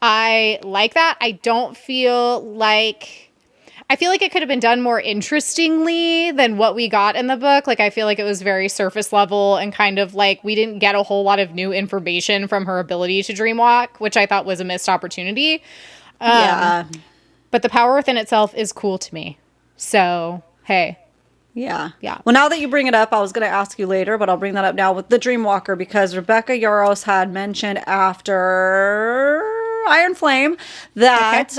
A: I like that. I feel like it could have been done more interestingly than what we got in the book. I feel like it was very surface level and kind of we didn't get a whole lot of new information from her ability to dreamwalk, which I thought was a missed opportunity. But the power within itself is cool to me. So, hey.
B: Yeah. Well, now that you bring it up, I was going to ask you later, but I'll bring that up now with the Dreamwalker because Rebecca Yarros had mentioned after Iron Flame that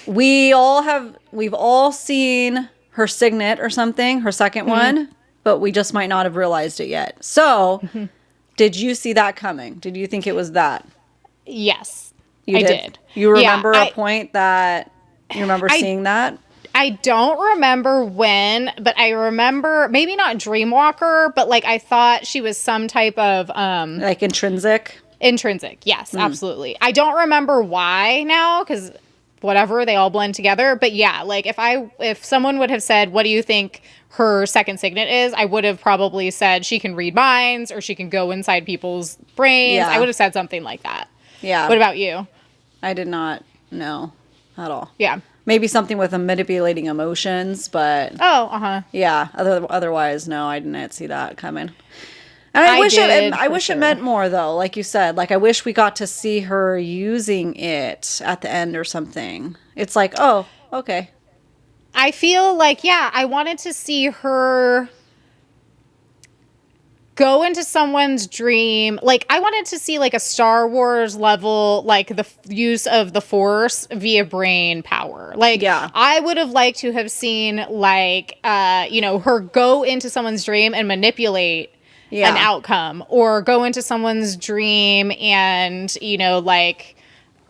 B: we've all seen her signet or something, her second one, but we just might not have realized it yet. So, did you see that coming? Did you think it was that?
A: Yes,
B: I
A: did.
B: You remember a point that you remember seeing that?
A: I don't remember when, but I remember maybe not Dreamwalker, but like I thought she was some type of
B: like intrinsic.
A: Intrinsic, yes, absolutely. I don't remember why now because whatever, they all blend together. But yeah, like if someone would have said, "What do you think her second signet is?" I would have probably said she can read minds or she can go inside people's brains.
B: Yeah.
A: I would have said something like that.
B: Yeah.
A: What about you?
B: I did not know at all.
A: Yeah.
B: Maybe something with manipulating emotions, but yeah. Otherwise, no, I didn't see that coming. And I wish it meant more though. Like you said, like I wish we got to see her using it at the end or something. It's like, oh, okay.
A: I feel like, yeah, I wanted to see her go into someone's dream. Like I wanted to see like a Star Wars level, like the use of the Force via brain power. Like I would have liked to have seen like, her go into someone's dream and manipulate an outcome, or go into someone's dream and, like,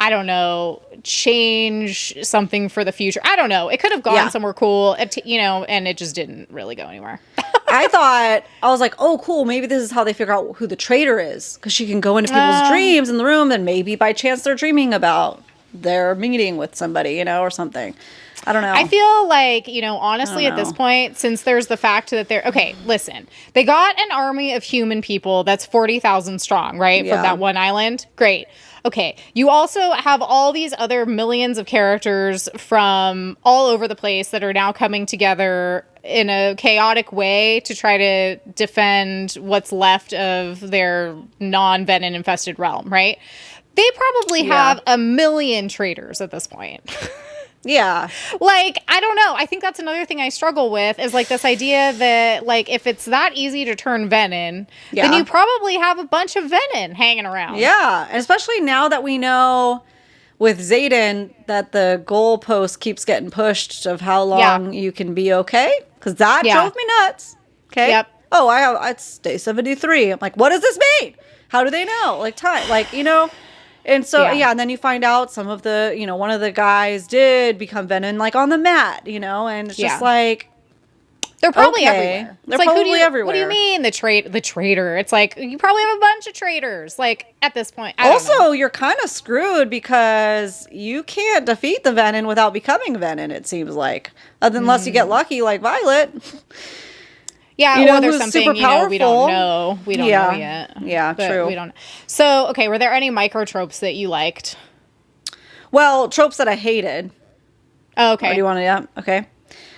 A: I don't know, change something for the future. I don't know. It could have gone somewhere cool, and it just didn't really go anywhere.
B: I was like, oh, cool. Maybe this is how they figure out who the traitor is. Because she can go into people's dreams in the room and maybe by chance they're dreaming about their meeting with somebody, or something. I don't know.
A: I feel like, honestly, at this point, since there's the fact that okay, listen, they got an army of human people that's 40,000 strong, right? From that one island. Great. Okay. You also have all these other millions of characters from all over the place that are now coming together in a chaotic way to try to defend what's left of their non-venom infested realm, right? They probably have a million traitors at this point.
B: Yeah.
A: Like, I don't know. I think that's another thing I struggle with is like this idea that like if it's that easy to turn venom, then you probably have a bunch of venom hanging around.
B: Yeah. And especially now that we know with Xaden that the goalpost keeps getting pushed of how long you can be okay. Because that drove me nuts. Okay.
A: Yep.
B: Oh, it's day 73. I'm like, what does this mean? How do they know? Like time, like, And so, and then you find out some of the, one of the guys did become venom, like on the mat, and it's just like.
A: They're probably everywhere.
B: They're
A: like,
B: probably everywhere.
A: What do you mean the traitor? It's like, you probably have a bunch of traitors, like, at this point.
B: Also, you're kind of screwed because you can't defeat the venom without becoming venom, it seems like. Unless you get lucky like Violet.
A: Yeah, or there's something,
B: super powerful.
A: We don't know. We don't know yet.
B: Yeah, true.
A: We don't. So, okay, were there any micro tropes that you liked?
B: Well, tropes that I hated.
A: Oh, okay.
B: Or do you want to, okay.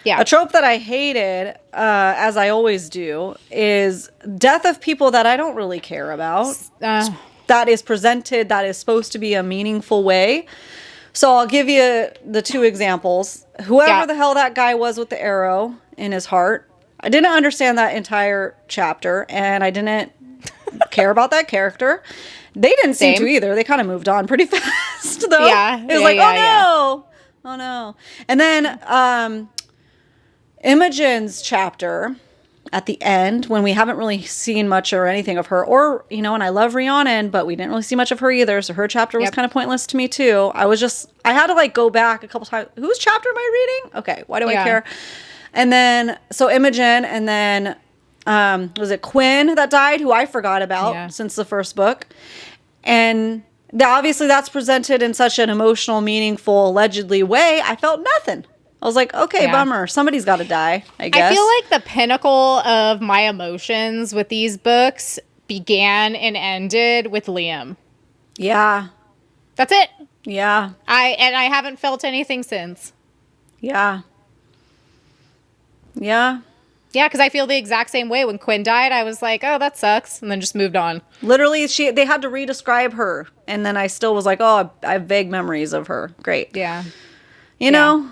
A: Yeah.
B: A trope that I hated, as I always do, is death of people that I don't really care about. That is presented, that is supposed to be a meaningful way. So I'll give you the two examples. Whoever the hell that guy was with the arrow in his heart, I didn't understand that entire chapter, and I didn't care about that character. They didn't seem to either. They kind of moved on pretty fast, though.
A: Yeah.
B: It was oh no. And then Imogen's chapter at the end, when we haven't really seen much or anything of her, or, and I love Rhiannon, but we didn't really see much of her either, so her chapter was kind of pointless to me, too. I had to, go back a couple times. Whose chapter am I reading? Okay, why do I care? And then, so Imogen, and then, was it Quinn that died, who I forgot about since the first book. And obviously that's presented in such an emotional, meaningful, allegedly way. I felt nothing. I was like, okay, bummer. Somebody's got to die, I guess.
A: I feel like the pinnacle of my emotions with these books began and ended with Liam.
B: Yeah.
A: That's it.
B: Yeah.
A: I haven't felt anything since.
B: Yeah. Yeah.
A: Yeah, because I feel the exact same way. When Quinn died, I was like, oh, that sucks, and then just moved on.
B: Literally, they had to re-describe her, and then I still was like, oh, I have vague memories of her. Great.
A: Yeah.
B: You know?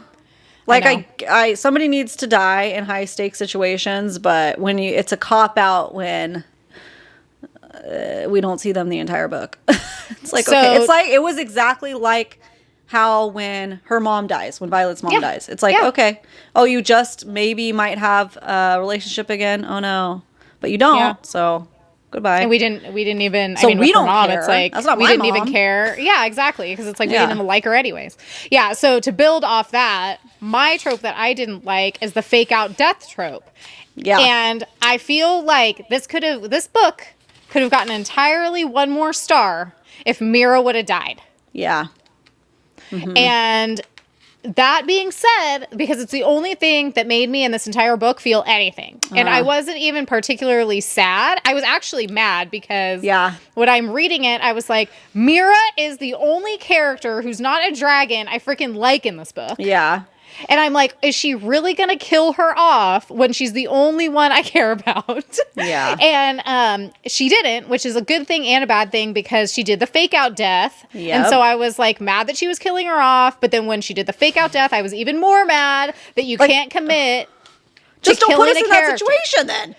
B: Like, I somebody needs to die in high-stakes situations, but it's a cop-out when we don't see them the entire book. It's like, okay. It's like, it was exactly like how when her mom dies, when Violet's mom
A: Yeah.
B: dies, it's like,
A: Yeah.
B: okay, oh, you just maybe might have a relationship again. Oh no, but you don't.
A: Yeah.
B: So goodbye.
A: And we didn't even,
B: So
A: I mean,
B: we
A: with her
B: don't
A: mom,
B: care.
A: it's like,
B: That's not
A: we
B: my
A: didn't even
B: mom.
A: care. Yeah, exactly. Because it's like, we
B: Yeah.
A: didn't even like her anyways. Yeah. So to build off that, my trope that I didn't like is the fake out death trope.
B: Yeah.
A: And I feel like this book could have gotten entirely one more star if Mira would have died.
B: Yeah.
A: And that being said, because it's the only thing that made me in this entire book feel anything. And I wasn't even particularly sad. I was actually mad because when I'm reading it, I was like, Mira is the only character who's not a dragon I freaking like in this book.
B: Yeah.
A: And I'm like, is she really going to kill her off when she's the only one I care about?
B: Yeah.
A: And she didn't, which is a good thing and a bad thing because she did the fake out death.
B: Yep.
A: And so I was like mad that she was killing her off. But then when she did the fake out death, I was even more mad that you can't commit
B: Just
A: to
B: don't put
A: killing
B: us
A: a
B: in that
A: character.
B: situation then.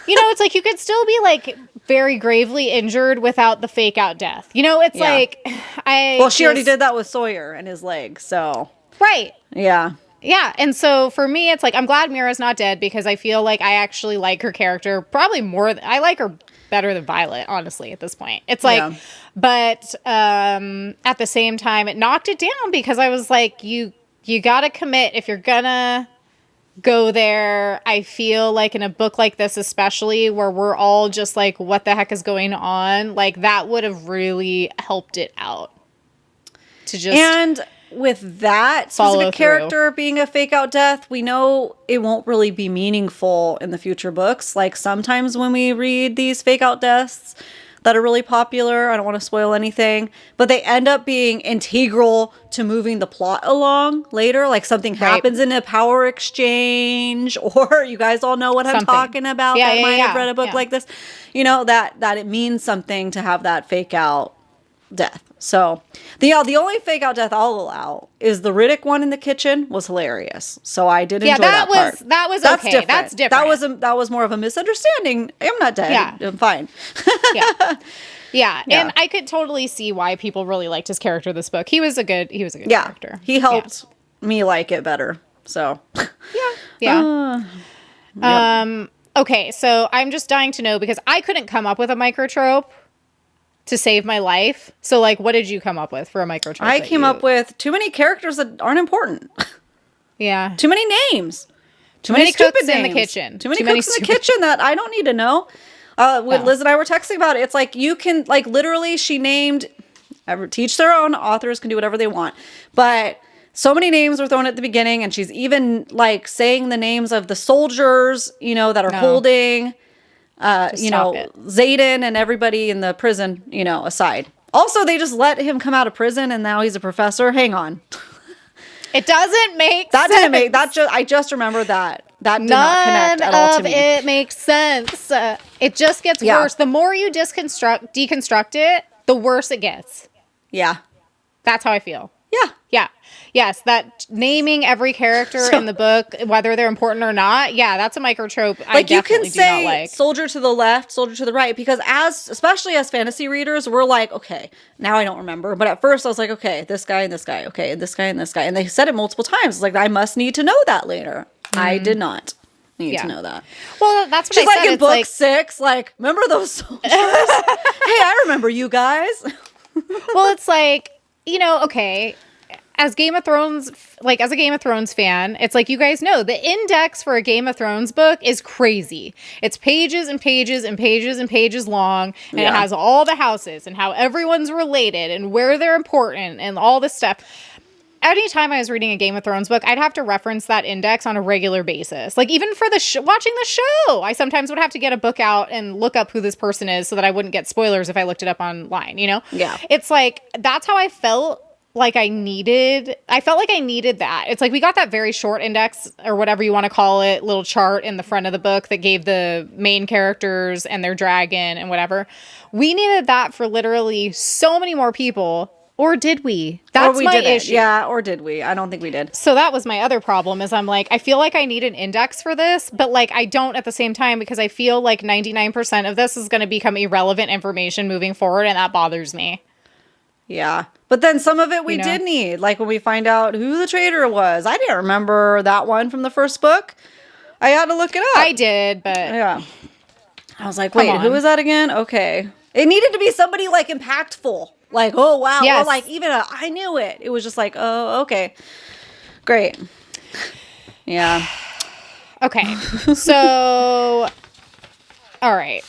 A: You know, it's like you could still be like very gravely injured without the fake out death. You know, it's like
B: Well, she already did that with Sawyer and his leg, so.
A: Right.
B: Yeah.
A: Yeah, and so for me, it's like, I'm glad Mira's not dead because I feel like I actually like her character probably more. I like her better than Violet, honestly, at this point. It's like, but at the same time, it knocked it down because I was like, you got to commit if you're going to go there. I feel like in a book like this, especially where we're all just like, what the heck is going on? Like that would have really helped it out to just...
B: And with that specific character being a fake out death, we know it won't really be meaningful in the future books. Like sometimes when we read these fake out deaths that are really popular, I don't want to spoil anything, but they end up being integral to moving the plot along later. Like something happens in a power exchange, or you guys all know what I'm talking about that might have read a book like this. You know, that it means something to have that fake out death. So the only fake out death I'll allow is the Riddick one in the kitchen was hilarious. So I did enjoy that part.
A: That was okay.
B: Different.
A: That's different.
B: That was more of a misunderstanding. I'm not dead.
A: Yeah.
B: I'm fine.
A: Yeah. And I could totally see why people really liked his character this book. He was a good character.
B: He helped me like it better. So
A: okay, so I'm just dying to know because I couldn't come up with a microtrope to save my life. So, like, what did you come up with for a microtrope?
B: I came up with too many characters that aren't important.
A: Yeah.
B: Too many names.
A: Too many cooks in the kitchen.
B: Too many cooks in the kitchen that I don't need to know. When Liz and I were texting about it, it's like you can, like, literally she named, teach their own, authors can do whatever they want. But so many names were thrown at the beginning, and she's even, like, saying the names of the soldiers, you know, that are holding... Zayden and everybody in the prison, you know, aside. Also, they just let him come out of prison and now he's a professor. Hang on.
A: It doesn't make
B: that
A: sense.
B: Didn't make that just I just remember that. That did not connect at all to me.
A: None of it makes sense. It just gets worse. The more you deconstruct it, the worse it gets.
B: Yeah.
A: That's how I feel.
B: Yeah.
A: Yeah. Yes, that naming every character in the book, whether they're important or not, that's a microtrope I definitely do not like.
B: Soldier to the left, soldier to the right, because especially as fantasy readers, we're like, okay, now I don't remember. But at first I was like, okay, this guy and this guy, okay, and this guy and this guy. And they said it multiple times. It's like, I must need to know that later. I did not need to know that.
A: Well, that's what
B: She's
A: I said.
B: Like in book 6, like, remember those soldiers? Hey, I remember you guys.
A: Well, it's like, you know, okay... As a Game of Thrones fan, it's like, you guys know the index for a Game of Thrones book is crazy. It's pages and pages and pages and pages long, and it has all the houses and how everyone's related and where they're important and all this stuff. Anytime I was reading a Game of Thrones book, I'd have to reference that index on a regular basis. Like, even for watching the show, I sometimes would have to get a book out and look up who this person is so that I wouldn't get spoilers if I looked it up online, you know?
B: Yeah.
A: It's like, that's how I felt like I felt like I needed that. It's like we got that very short index or whatever you want to call it, little chart in the front of the book that gave the main characters and their dragon and whatever. We needed that for literally so many more people. Or did we? That's my issue.
B: Yeah, or did we? I don't think we did.
A: So that was my other problem is I'm like, I feel like I need an index for this, but like I don't at the same time because I feel like 99% of this is going to become irrelevant information moving forward and that bothers me.
B: Yeah. But then some of it we
A: You know?
B: did need, like when we find out who the traitor was. I didn't remember that one from the first book. I had to look it up.
A: I did, but
B: Yeah. I was like,
A: Come
B: wait, who
A: on.
B: was that again? Okay. It needed to be somebody like impactful. Like, oh, wow.
A: Yes.
B: Or like even I knew it. It was just like, oh, okay. Great. Yeah.
A: okay. So, all right.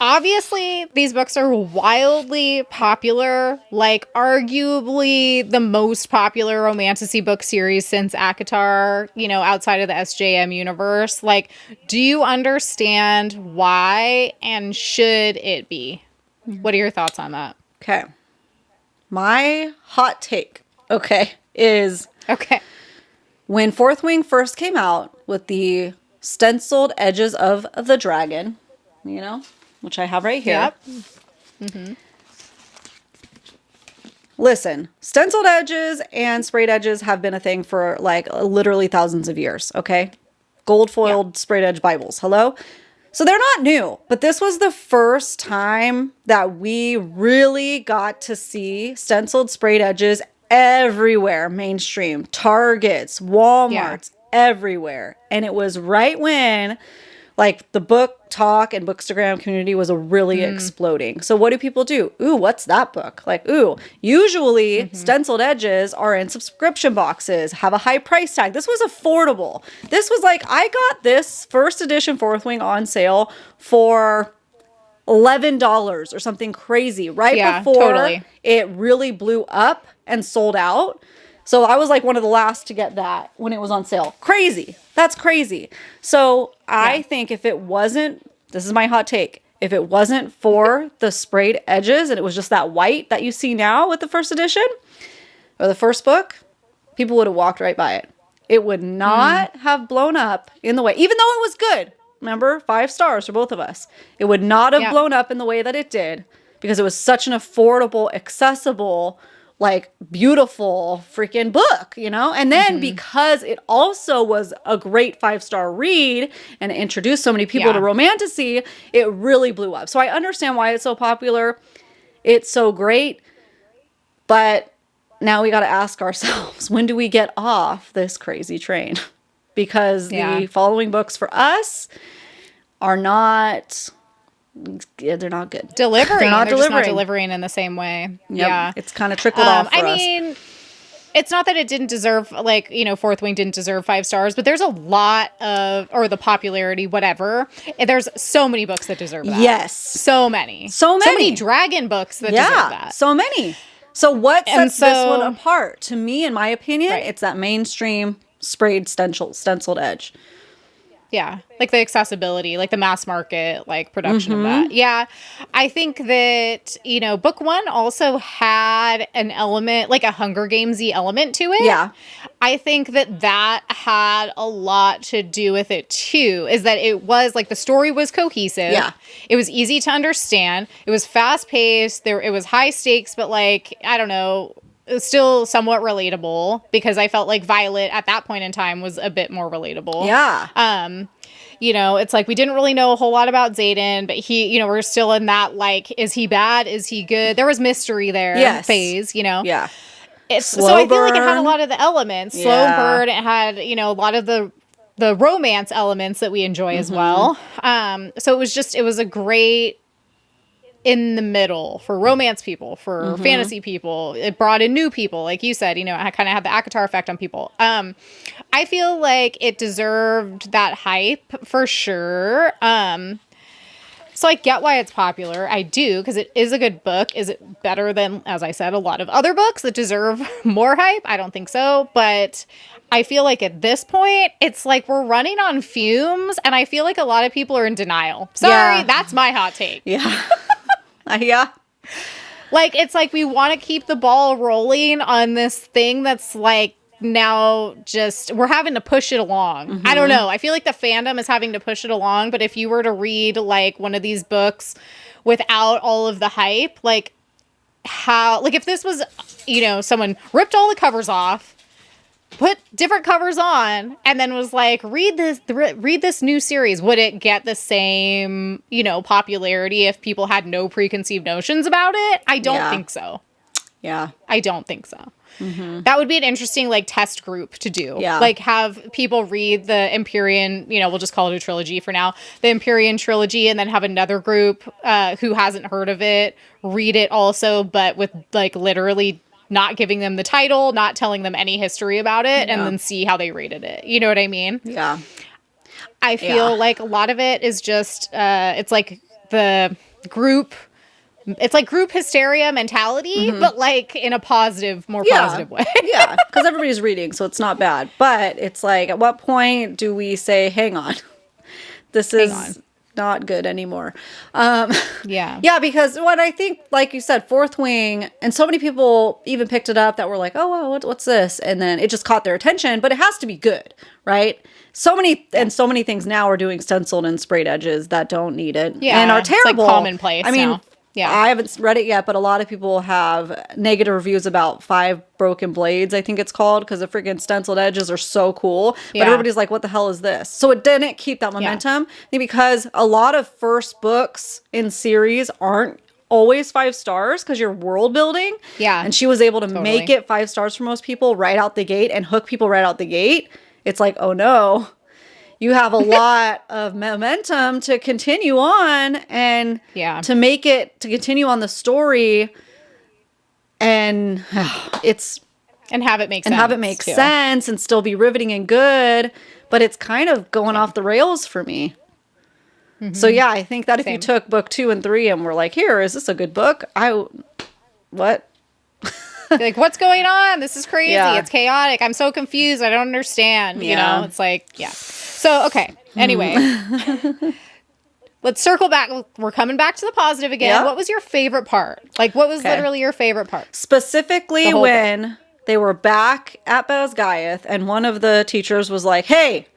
A: Obviously, these books are wildly popular, like arguably the most popular romantasy book series since ACOTAR, you know, outside of the SJM universe. Like, do you understand why and should it be? What are your thoughts on that?
B: Okay. My hot take, is
A: Okay.
B: when Fourth Wing first came out with the stenciled edges of the dragon, you know, which I have right here.
A: Yep.
B: Listen, stenciled edges and sprayed edges have been a thing for like literally thousands of years, okay? Gold foiled sprayed edge Bibles. Hello? So they're not new, but this was the first time that we really got to see stenciled sprayed edges everywhere, mainstream, Targets, Walmarts, everywhere. And it was right when like the book talk and bookstagram community was really exploding. So what do people do? Ooh, what's that book? Like, ooh, usually stenciled edges are in subscription boxes, have a high price tag. This was affordable. This was like, I got this first edition Fourth Wing on sale for $11 or something crazy right before it really blew up and sold out. So I was like one of the last to get that when it was on sale. Crazy. That's crazy. So I think if it wasn't, this is my hot take, if it wasn't for the sprayed edges and it was just that white that you see now with the first edition or the first book, people would have walked right by it. It would not have blown up in the way, even though it was good. Remember, 5 stars for both of us. It would not have blown up in the way that it did because it was such an affordable, accessible, like beautiful freaking book, you know? And then because it also was a great 5-star read and it introduced so many people to Romantasy, it really blew up. So I understand why it's so popular. It's so great. But now we got to ask ourselves, when do we get off this crazy train? Because the following books for us are not... they're not good.
A: Delivering.
B: They're not
A: just not delivering in the same way.
B: Yep.
A: Yeah.
B: It's kind of trickled off for us.
A: I mean, it's not that it didn't deserve, like, you know, Fourth Wing didn't deserve 5 stars, but there's a lot of, or the popularity, whatever. There's so many books that deserve that.
B: Yes.
A: So many.
B: So many.
A: So many dragon books that deserve that.
B: So many. So what sets this one apart? To me, in my opinion, it's that mainstream sprayed stenciled edge.
A: Yeah, like the accessibility, like the mass market, like production of that. Yeah, I think that, you know, book 1 also had an element, like a Hunger Games-y element to it.
B: Yeah.
A: I think that had a lot to do with it too, is that it was like the story was cohesive.
B: Yeah.
A: It was easy to understand. It was fast paced. It was high stakes, but like, I don't know, it was still somewhat relatable because I felt like Violet at that point in time was a bit more relatable.
B: Yeah.
A: You know, it's like we didn't really know a whole lot about Xaden, but he, you know, we're still in that, like, is he bad? Is he good? There was mystery there phase, you know?
B: Yeah.
A: So I feel like it had a lot of the elements. Slow burn. It had, you know, a lot of the romance elements that we enjoy as well. So it was a great in the middle for romance people, for fantasy people. It brought in new people, like you said, you know, it kind of had the ACOTAR effect on people. I feel like it deserved that hype for sure. So I get why it's popular. I do, because it is a good book. Is it better than, as I said, a lot of other books that deserve more hype? I don't think so. But I feel like at this point, it's like we're running on fumes, and I feel like a lot of people are in denial. Sorry, that's my hot take.
B: Yeah. Yeah.
A: Like, it's like we want to keep the ball rolling on this thing that's like now just we're having to push it along. I don't know. I feel like the fandom is having to push it along, but if you were to read like one of these books without all of the hype, like how, like if this was, you know, someone ripped all the covers off, put different covers on and then was like, read this new series. Would it get the same, popularity if people had no preconceived notions about it? I don't think so.
B: Yeah.
A: I don't think so. That would be an interesting test group to do.
B: Yeah.
A: Have people read the Empyrean, we'll just call it a trilogy for now, the Empyrean trilogy, and then have another group who hasn't heard of it read it also, but with literally not giving them the title, not telling them any history about it, and then see how they rated it. You know what I mean?
B: Yeah.
A: I feel like a lot of it is just, it's like the group... It's like group hysteria mentality, but in a more positive way.
B: Yeah, because everybody's reading, so it's not bad. But it's like, at what point do we say, hang on, this is not good anymore?
A: Yeah.
B: Yeah, because what I think, like you said, Fourth Wing, and so many people even picked it up that were like, oh, wow, what's this? And then it just caught their attention, but it has to be good, right? So many things now are doing stenciled and sprayed edges that don't need it and are terrible.
A: It's commonplace.
B: I mean,
A: now. Yeah.
B: I haven't read it yet, but a lot of people have negative reviews about 5 Broken Blades, I think it's called, because the freaking stenciled edges are so cool. But everybody's like, what the hell is this? So it didn't keep that momentum because a lot of first books in series aren't always 5 stars because you're world building.
A: Yeah.
B: And she was able to make it 5 stars for most people right out the gate and hook people right out the gate. It's like, oh no. You have a lot of momentum to continue on and to continue on the story and
A: have it make
B: sense and still be riveting and good, but it's kind of going off the rails for me. So yeah, I think that if you took book 2 and 3 and were like, here, is this a good book? What?
A: Like, what's going on? This is crazy. It's chaotic. I'm so confused. I don't understand. It's like, So, okay. Anyway, let's circle back. We're coming back to the positive again.
B: Yeah.
A: What was your favorite part? What was literally your favorite part?
B: Specifically when they were back at Basgiath and one of the teachers was like, hey,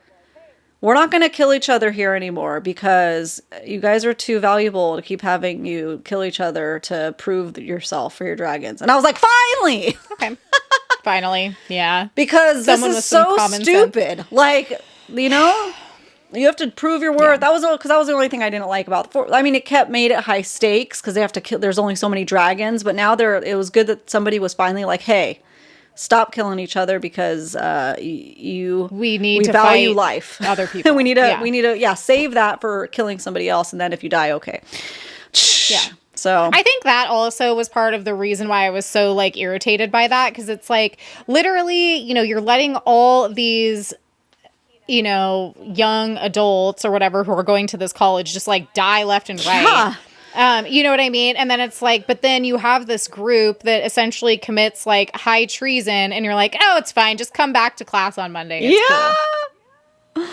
B: we're not going to kill each other here anymore because you guys are too valuable to keep having you kill each other to prove yourself for your dragons. And I was like, finally!
A: Okay. Finally. Yeah.
B: Because someone this is so stupid. Sense. You have to prove your worth. That was the only thing I didn't like about it made it high stakes because they have to kill. There's only so many dragons, but now it was good that somebody was finally like, hey, stop killing each other because we value life.
A: Other people.
B: we need to save that for killing somebody else, and then if you die, okay.
A: Yeah.
B: So
A: I think that also was part of the reason why I was so irritated by that, because it's literally, you're letting all these young adults or whatever who are going to this college just die left and right. You know what I mean? And then it's but then you have this group that essentially commits high treason and you're like, oh, it's fine. Just come back to class on Monday. It's cool.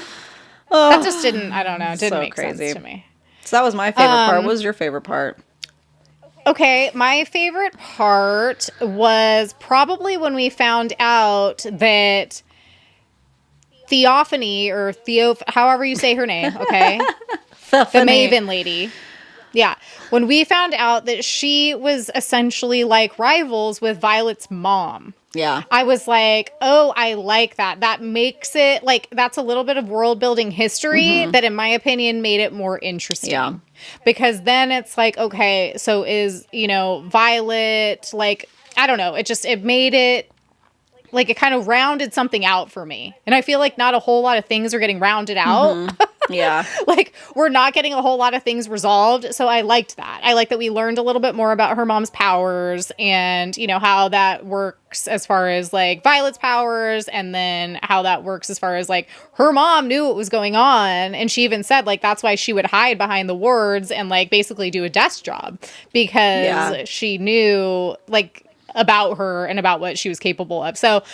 A: That just didn't make sense to me.
B: So that was my favorite part. What was your favorite part?
A: Okay, my favorite part was probably when we found out that Theophany, or however you say her name, okay? The Maven lady. Yeah. When we found out that she was essentially rivals with Violet's mom.
B: Yeah.
A: I was like, oh, I like that. That makes it that's a little bit of world building history that in my opinion made it more interesting.
B: Yeah.
A: Because then it's okay, so is, Violet, I don't know. It made it it kind of rounded something out for me. And I feel not a whole lot of things are getting rounded out.
B: Yeah.
A: We're not getting a whole lot of things resolved. So I liked that. I like that we learned a little bit more about her mom's powers and, how that works as far as Violet's powers, and then how that works as far as her mom knew what was going on. And she even said that's why she would hide behind the wards and basically do a desk job because she knew about her and about what she was capable of. So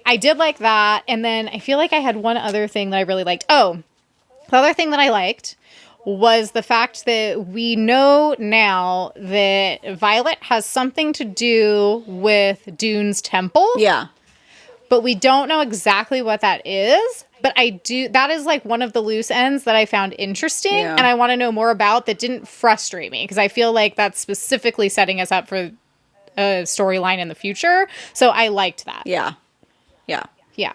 A: I did like that. And then I feel I had one other thing that I really liked. Oh, the other thing that I liked was the fact that we know now that Violet has something to do with Dune's temple.
B: Yeah.
A: But we don't know exactly what that is. But that is one of the loose ends that I found interesting and I want to know more about that didn't frustrate me because I feel that's specifically setting us up for a storyline in the future. So I liked that.
B: Yeah. Yeah.
A: Yeah.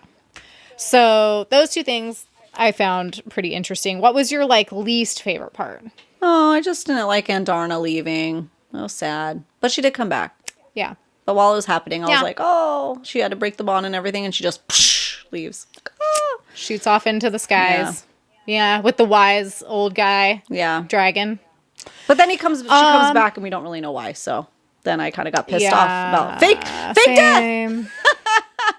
A: So those two things I found pretty interesting. What was your like least favorite part?
B: Oh, I just didn't like Andarna leaving. That was sad. But she did come back.
A: Yeah.
B: But while it was happening, I was
A: Yeah.
B: like, oh, she had to break the bond and everything, and she just leaves.
A: Shoots off into the skies. Yeah, with the wise old guy.
B: Yeah.
A: Dragon.
B: But then she comes back, and we don't really know why. So then I kind of got pissed off about fake death.
A: Same.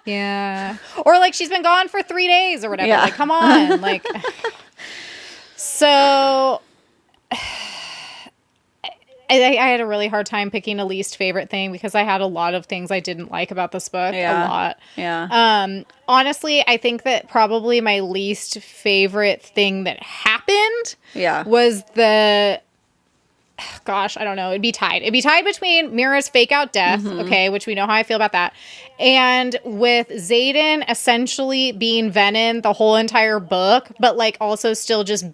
A: Yeah. Or like she's been gone for 3 days or whatever.
B: Yeah.
A: Like, come on. Like, so I had a really hard time picking a least favorite thing because I had a lot of things I didn't like about this book.
B: Yeah.
A: A lot.
B: Yeah.
A: Honestly, I think that probably my least favorite thing that happened was gosh, I don't know. It'd be tied. It'd be tied between Mira's fake out death, okay, which we know how I feel about that, and with Xaden essentially being Venom the whole entire book, but like also still just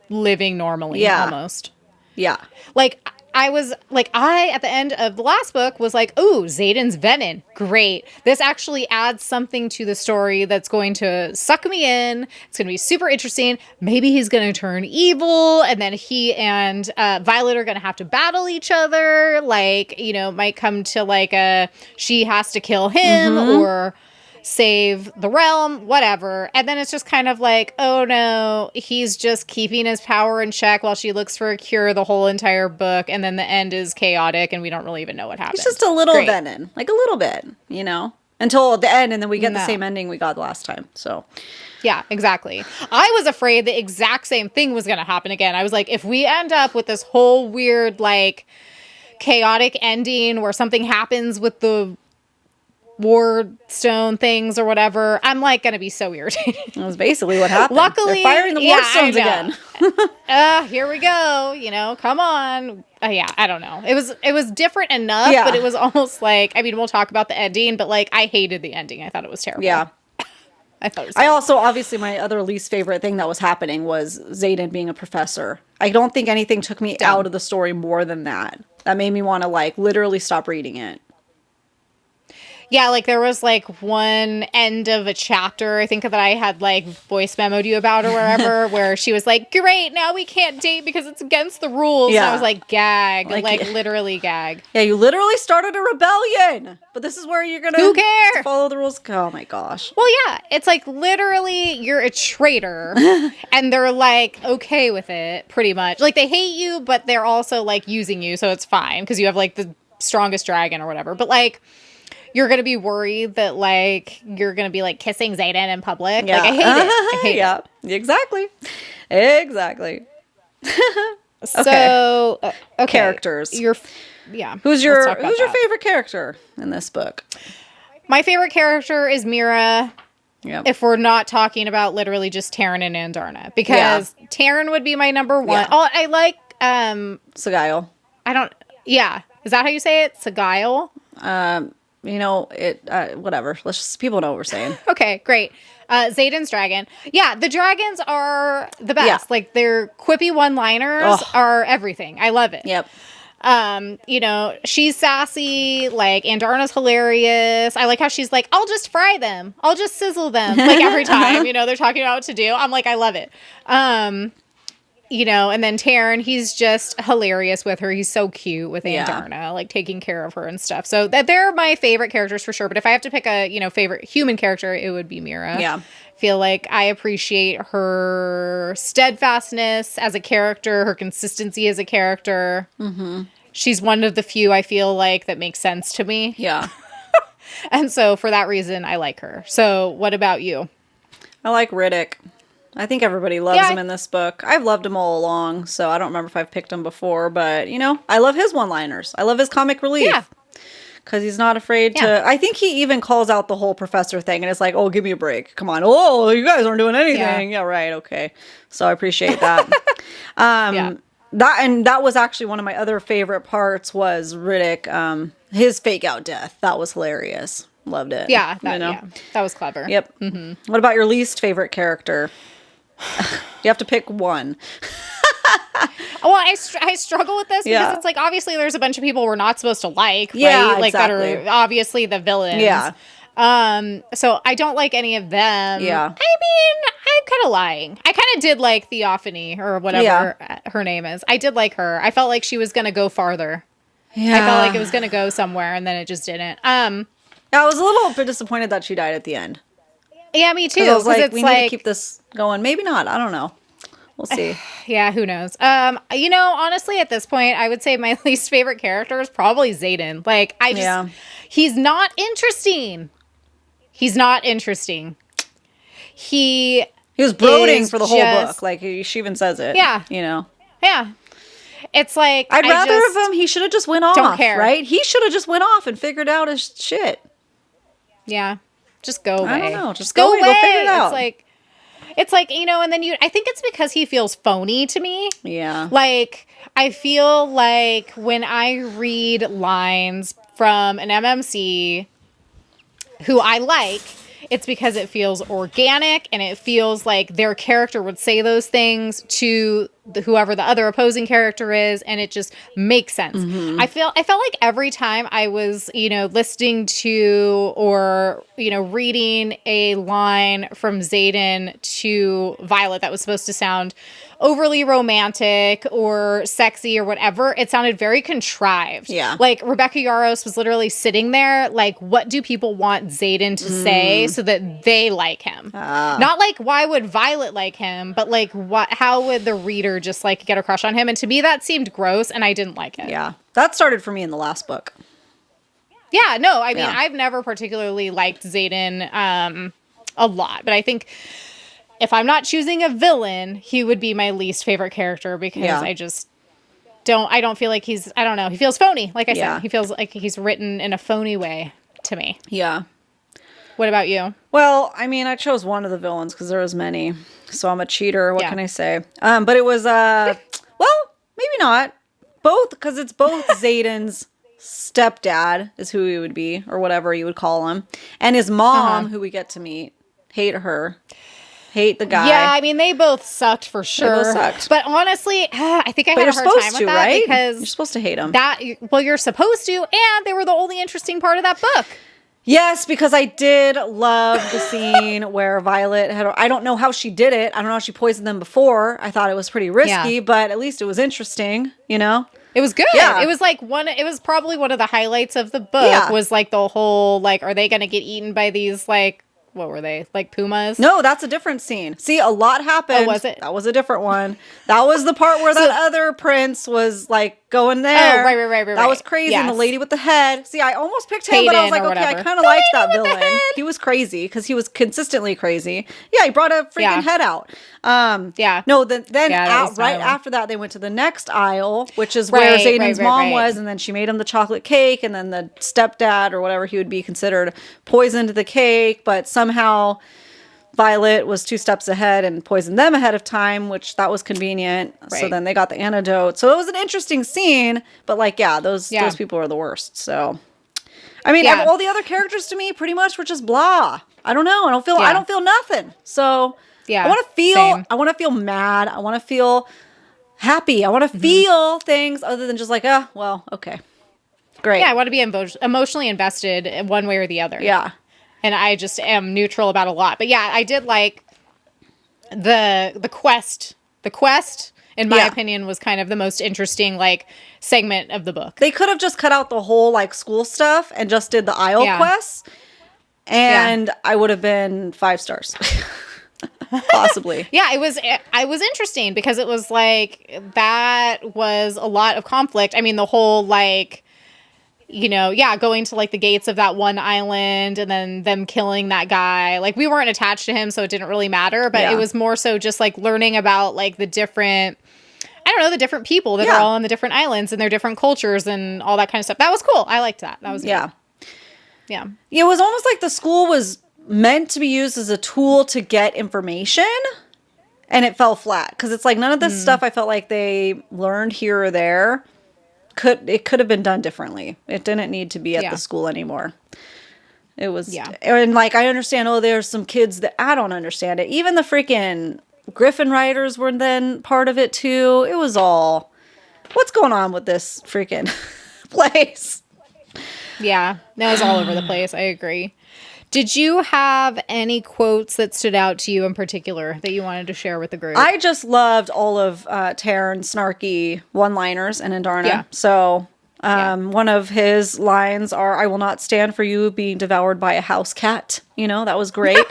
A: living normally almost.
B: Yeah.
A: Like I was like, at the end of the last book was like, ooh, Xaden's Venom. Great. This actually adds something to the story that's going to suck me in. It's going to be super interesting. Maybe he's going to turn evil. And then he and Violet are going to have to battle each other. Like, you know, might come to like she has to kill him or save the realm, whatever. And then it's just kind of like, oh no, he's just keeping his power in check while she looks for a cure the whole entire book. And then the end is chaotic and we don't really even know what happened.
B: It's just a little Venom, like a little bit, you know, until the end. And then we get the same ending we got last time. So
A: yeah, exactly. I was afraid the exact same thing was going to happen again. I was like, if we end up with this whole weird, chaotic ending where something happens with the wardstone things or whatever, I'm going to be so irritated.
B: That was basically what happened.
A: Luckily,
B: they're firing the wardstones again.
A: Here we go. Come on. I don't know. It was different enough, but it was almost we'll talk about the ending, but I hated the ending. I thought it was terrible.
B: Yeah.
A: I thought it was
B: I also, obviously, my other least favorite thing that was happening was Xaden being a professor. I don't think anything took me out of the story more than that. That made me want to literally stop reading it.
A: Yeah, there was one end of a chapter, I think that I had voice memoed you about or wherever, where she was like, great, now we can't date because it's against the rules. Yeah. And I was like, gag, literally gag.
B: Yeah, you literally started a rebellion, but this is where you're going to follow the rules. Oh my gosh.
A: Well, yeah, it's literally you're a traitor and they're okay with it pretty much. They hate you, but they're also using you. So it's fine because you have the strongest dragon or whatever. But you're going to be worried that, you're going to be, kissing Xaden in public.
B: Yeah.
A: I hate it. I hate it.
B: Exactly. Exactly.
A: So, okay.
B: Characters.
A: Who's
B: your favorite character in this book?
A: My favorite character is Mira.
B: Yep.
A: If we're not talking about literally just Taryn and Andarna. Because Taryn would be my number one. Yeah. Oh, I like...
B: Sagail.
A: Is that how you say it? Sagail?
B: Whatever. People know what we're saying.
A: Okay, great. Xaden's dragon. Yeah, the dragons are the best.
B: Yeah.
A: Their quippy one-liners are everything. I love it.
B: Yep.
A: She's sassy. Andarna's hilarious. I like how she's I'll just fry them. I'll just sizzle them. Every time, they're talking about what to do. I'm I love it. And then Taryn, he's just hilarious with her. He's so cute with Andarna, taking care of her and stuff. So they're my favorite characters for sure. But if I have to pick a, favorite human character, it would be Mira.
B: Yeah.
A: I feel I appreciate her steadfastness as a character, her consistency as a character. Mm-hmm. She's one of the few I feel that makes sense to me.
B: Yeah.
A: And so for that reason, I like her. So what about you?
B: I like Riddick. I think everybody loves him in this book. I've loved him all along, so I don't remember if I've picked him before, but, I love his one-liners. I love his comic relief. Yeah. Because he's not afraid to... I think he even calls out the whole professor thing, and it's oh, give me a break. Come on. Oh, you guys aren't doing anything. Yeah, right, okay. So I appreciate that. That was actually one of my other favorite parts was Riddick, his fake-out death. That was hilarious. Loved it.
A: Yeah, that was clever.
B: Yep. Mm-hmm. What about your least favorite character? You have to pick one.
A: Well, I struggle with this because it's obviously there's a bunch of people we're not supposed to like, right?
B: Exactly.
A: That are obviously the villains.
B: Yeah.
A: So I don't like any of them.
B: Yeah.
A: I mean, I'm kind of lying. I kind of did like Theophany or whatever her name is. I did like her. I felt like she was going to go farther.
B: Yeah.
A: I felt like it was going to go somewhere, and then it just didn't.
B: I was a little bit disappointed that she died at the end.
A: Yeah, me too.
B: I was like,
A: it's
B: we need to keep this going. Maybe not. I don't know. We'll see.
A: Yeah, who knows? Honestly, at this point, I would say my least favorite character is probably Xaden. Like, he's not interesting. He's not interesting. He
B: was brooding for the whole book. Like, she even says it.
A: Yeah. Yeah. It's like,
B: I'd rather of him, he should have just went off.
A: Don't care.
B: Right? He should have just went off and figured out his shit.
A: Yeah. Just go away.
B: I don't know. Just go away. Go figure it out.
A: It's like, and then I think it's because he feels phony to me.
B: Yeah.
A: Like, I feel like when I read lines from an MMC who I like, it's because it feels organic and it feels like their character would say those things to whoever the other opposing character is, and it just makes sense. Mm-hmm. I felt like every time I was, listening to or, reading a line from Xaden to Violet that was supposed to sound overly romantic or sexy or whatever, it sounded very contrived.
B: Yeah.
A: Like, Rebecca Yarros was literally sitting there, like, what do people want Xaden to say so that they like him? Not like, why would Violet like him, but like, how would the reader just like get a crush on him? And to me, that seemed gross, and I didn't like it.
B: Yeah. That started for me in the last book.
A: Yeah, no, I mean, I've never particularly liked Xaden a lot, but I think if I'm not choosing a villain, he would be my least favorite character because I just don't feel like he feels phony. Like I said, he feels like he's written in a phony way to me.
B: Yeah.
A: What about you?
B: Well, I mean, I chose one of the villains because there was many, so I'm a cheater. What can I say? But it was, well, maybe not. Both, because it's both Xaden's stepdad is who he would be, or whatever you would call him, and his mom, who we get to meet. Hate her. Hate the guy.
A: Yeah, I mean, they both sucked for sure.
B: They both sucked.
A: But honestly, I think I had a hard time with that,
B: right?
A: because
B: you're supposed to hate them.
A: You're supposed to, and they were the only interesting part of that book.
B: Yes, because I did love the scene where Violet I don't know how she did it. I don't know how she poisoned them before. I thought it was pretty risky, but at least it was interesting, It was
A: good. Yeah. It was it was probably one of the highlights of the book was like the whole, like, are they going to get eaten by these, like, what were they? Like pumas?
B: No, that's a different scene. See, a lot happened.
A: Oh, was it?
B: That was a different one. That was the part where that other prince was like going there.
A: Oh, right.
B: That was crazy.
A: Yes.
B: And the lady with the head. See, I almost picked him, but I was like, okay, I kind of
A: The
B: liked
A: lady
B: that
A: with the
B: villain.
A: head.
B: He was crazy because he was consistently crazy. Yeah, he brought a freaking head out. No, then right after that, they went to the next aisle, which is where Xaden's mom was, and then she made him the chocolate cake, and then the stepdad, or whatever he would be considered, poisoned the cake, but somehow Violet was 2 steps ahead and poisoned them ahead of time, which that was convenient. Right. So then they got the antidote. So it was an interesting scene, but those people are the worst. So, I mean, all the other characters to me pretty much were just blah. I don't know. I don't feel nothing. So I want to feel mad. I want to feel happy. I want to feel things other than just like, okay. Great.
A: Yeah, I want to be emotionally invested in one way or the other.
B: Yeah.
A: And I just am neutral about a lot. But yeah, I did like the quest. The quest, in my opinion, was kind of the most interesting, like, segment of the book.
B: They could have just cut out the whole, like, school stuff and just did the aisle quests. And I would have been 5 stars. Possibly.
A: Yeah, it was interesting because it was like, that was a lot of conflict. I mean, the whole, like, going to like the gates of that one island and then them killing that guy. Like, we weren't attached to him, so it didn't really matter, but it was more so just like learning about like the different people that are all on the different islands and their different cultures and all that kind of stuff. That was cool. I liked that. That was good. Yeah. It
B: was almost like the school was meant to be used as a tool to get information, and it fell flat because it's like none of this stuff I felt like they learned here or there. It could have been done differently. It didn't need to be at the school anymore. It was, and like, I understand, there's some kids that I don't understand it. Even the freaking Griffin writers were then part of it too. It was all, what's going on with this freaking place?
A: Yeah, that was all over the place. I agree. Did you have any quotes that stood out to you in particular that you wanted to share with the group?
B: I just loved all of Taryn's snarky one-liners in Andarna.
A: Yeah.
B: So one of his lines are, "I will not stand for you being devoured by a house cat." You know, that was great.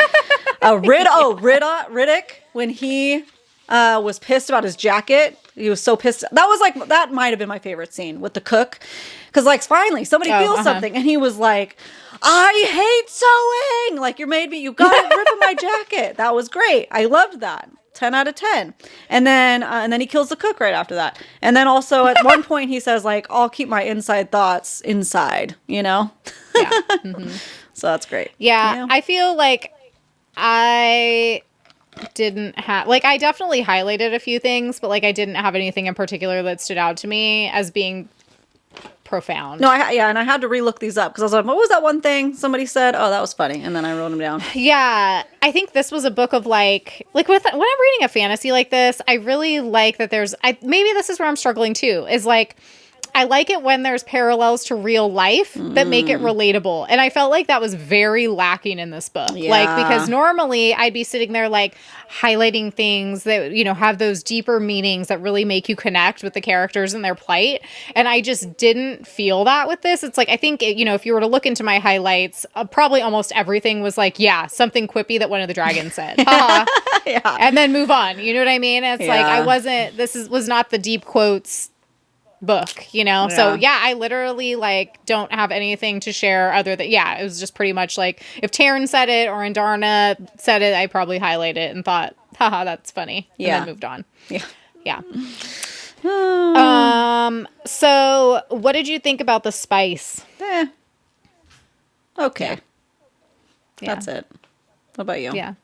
B: Riddick, when he was pissed about his jacket. He was so pissed. That might have been my favorite scene with the cook. Because, like, finally, somebody feels something. And he was like, "I hate sewing. Like, you got it ripping my jacket." That was great. I loved that. 10 out of 10. And then he kills the cook right after that. And then also at one point he says, like, "I'll keep my inside thoughts inside," you know?
A: Yeah. Mm-hmm.
B: So that's great.
A: Yeah. I feel like I didn't have, like, I definitely highlighted a few things, but, like, I didn't have anything in particular that stood out to me as being profound.
B: No, and I had to relook these up because I was like, what was that one thing somebody said? Oh, that was funny. And then I wrote them down.
A: Yeah. I think this was a book of like when I'm reading a fantasy like this, I really like that maybe this is where I'm struggling too, is like, I like it when there's parallels to real life that make it relatable. And I felt like that was very lacking in this book.
B: Yeah.
A: Like, because normally I'd be sitting there like highlighting things that, you know, have those deeper meanings that really make you connect with the characters and their plight. And I just didn't feel that with this. It's like, I think, you know, if you were to look into my highlights, probably almost everything was like, yeah, something quippy that one of the dragons said.
B: Yeah.
A: And then move on. You know what I mean? It's like, was not the deep quotes book, you know? Yeah. So yeah, I literally like don't have anything to share other than, it was just pretty much like if Taryn said it or Andarna said it, I probably highlighted it and thought, haha, that's funny.
B: Yeah.
A: And then moved on.
B: Yeah.
A: So what did you think about the spice?
B: Okay.
A: Yeah.
B: That's it. What about you?
A: Yeah.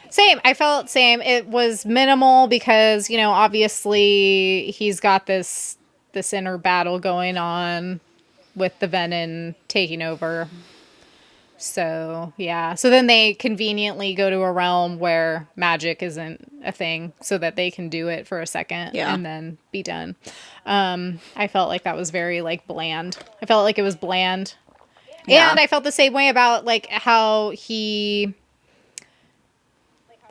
A: Same. I felt same. It was minimal because, you know, obviously he's got this inner battle going on with the venom taking over. So, yeah. So then they conveniently go to a realm where magic isn't a thing so that they can do it for a second and then be done. I felt like that was very, like, bland. I felt like it was bland. Yeah. And I felt the same way about, like, how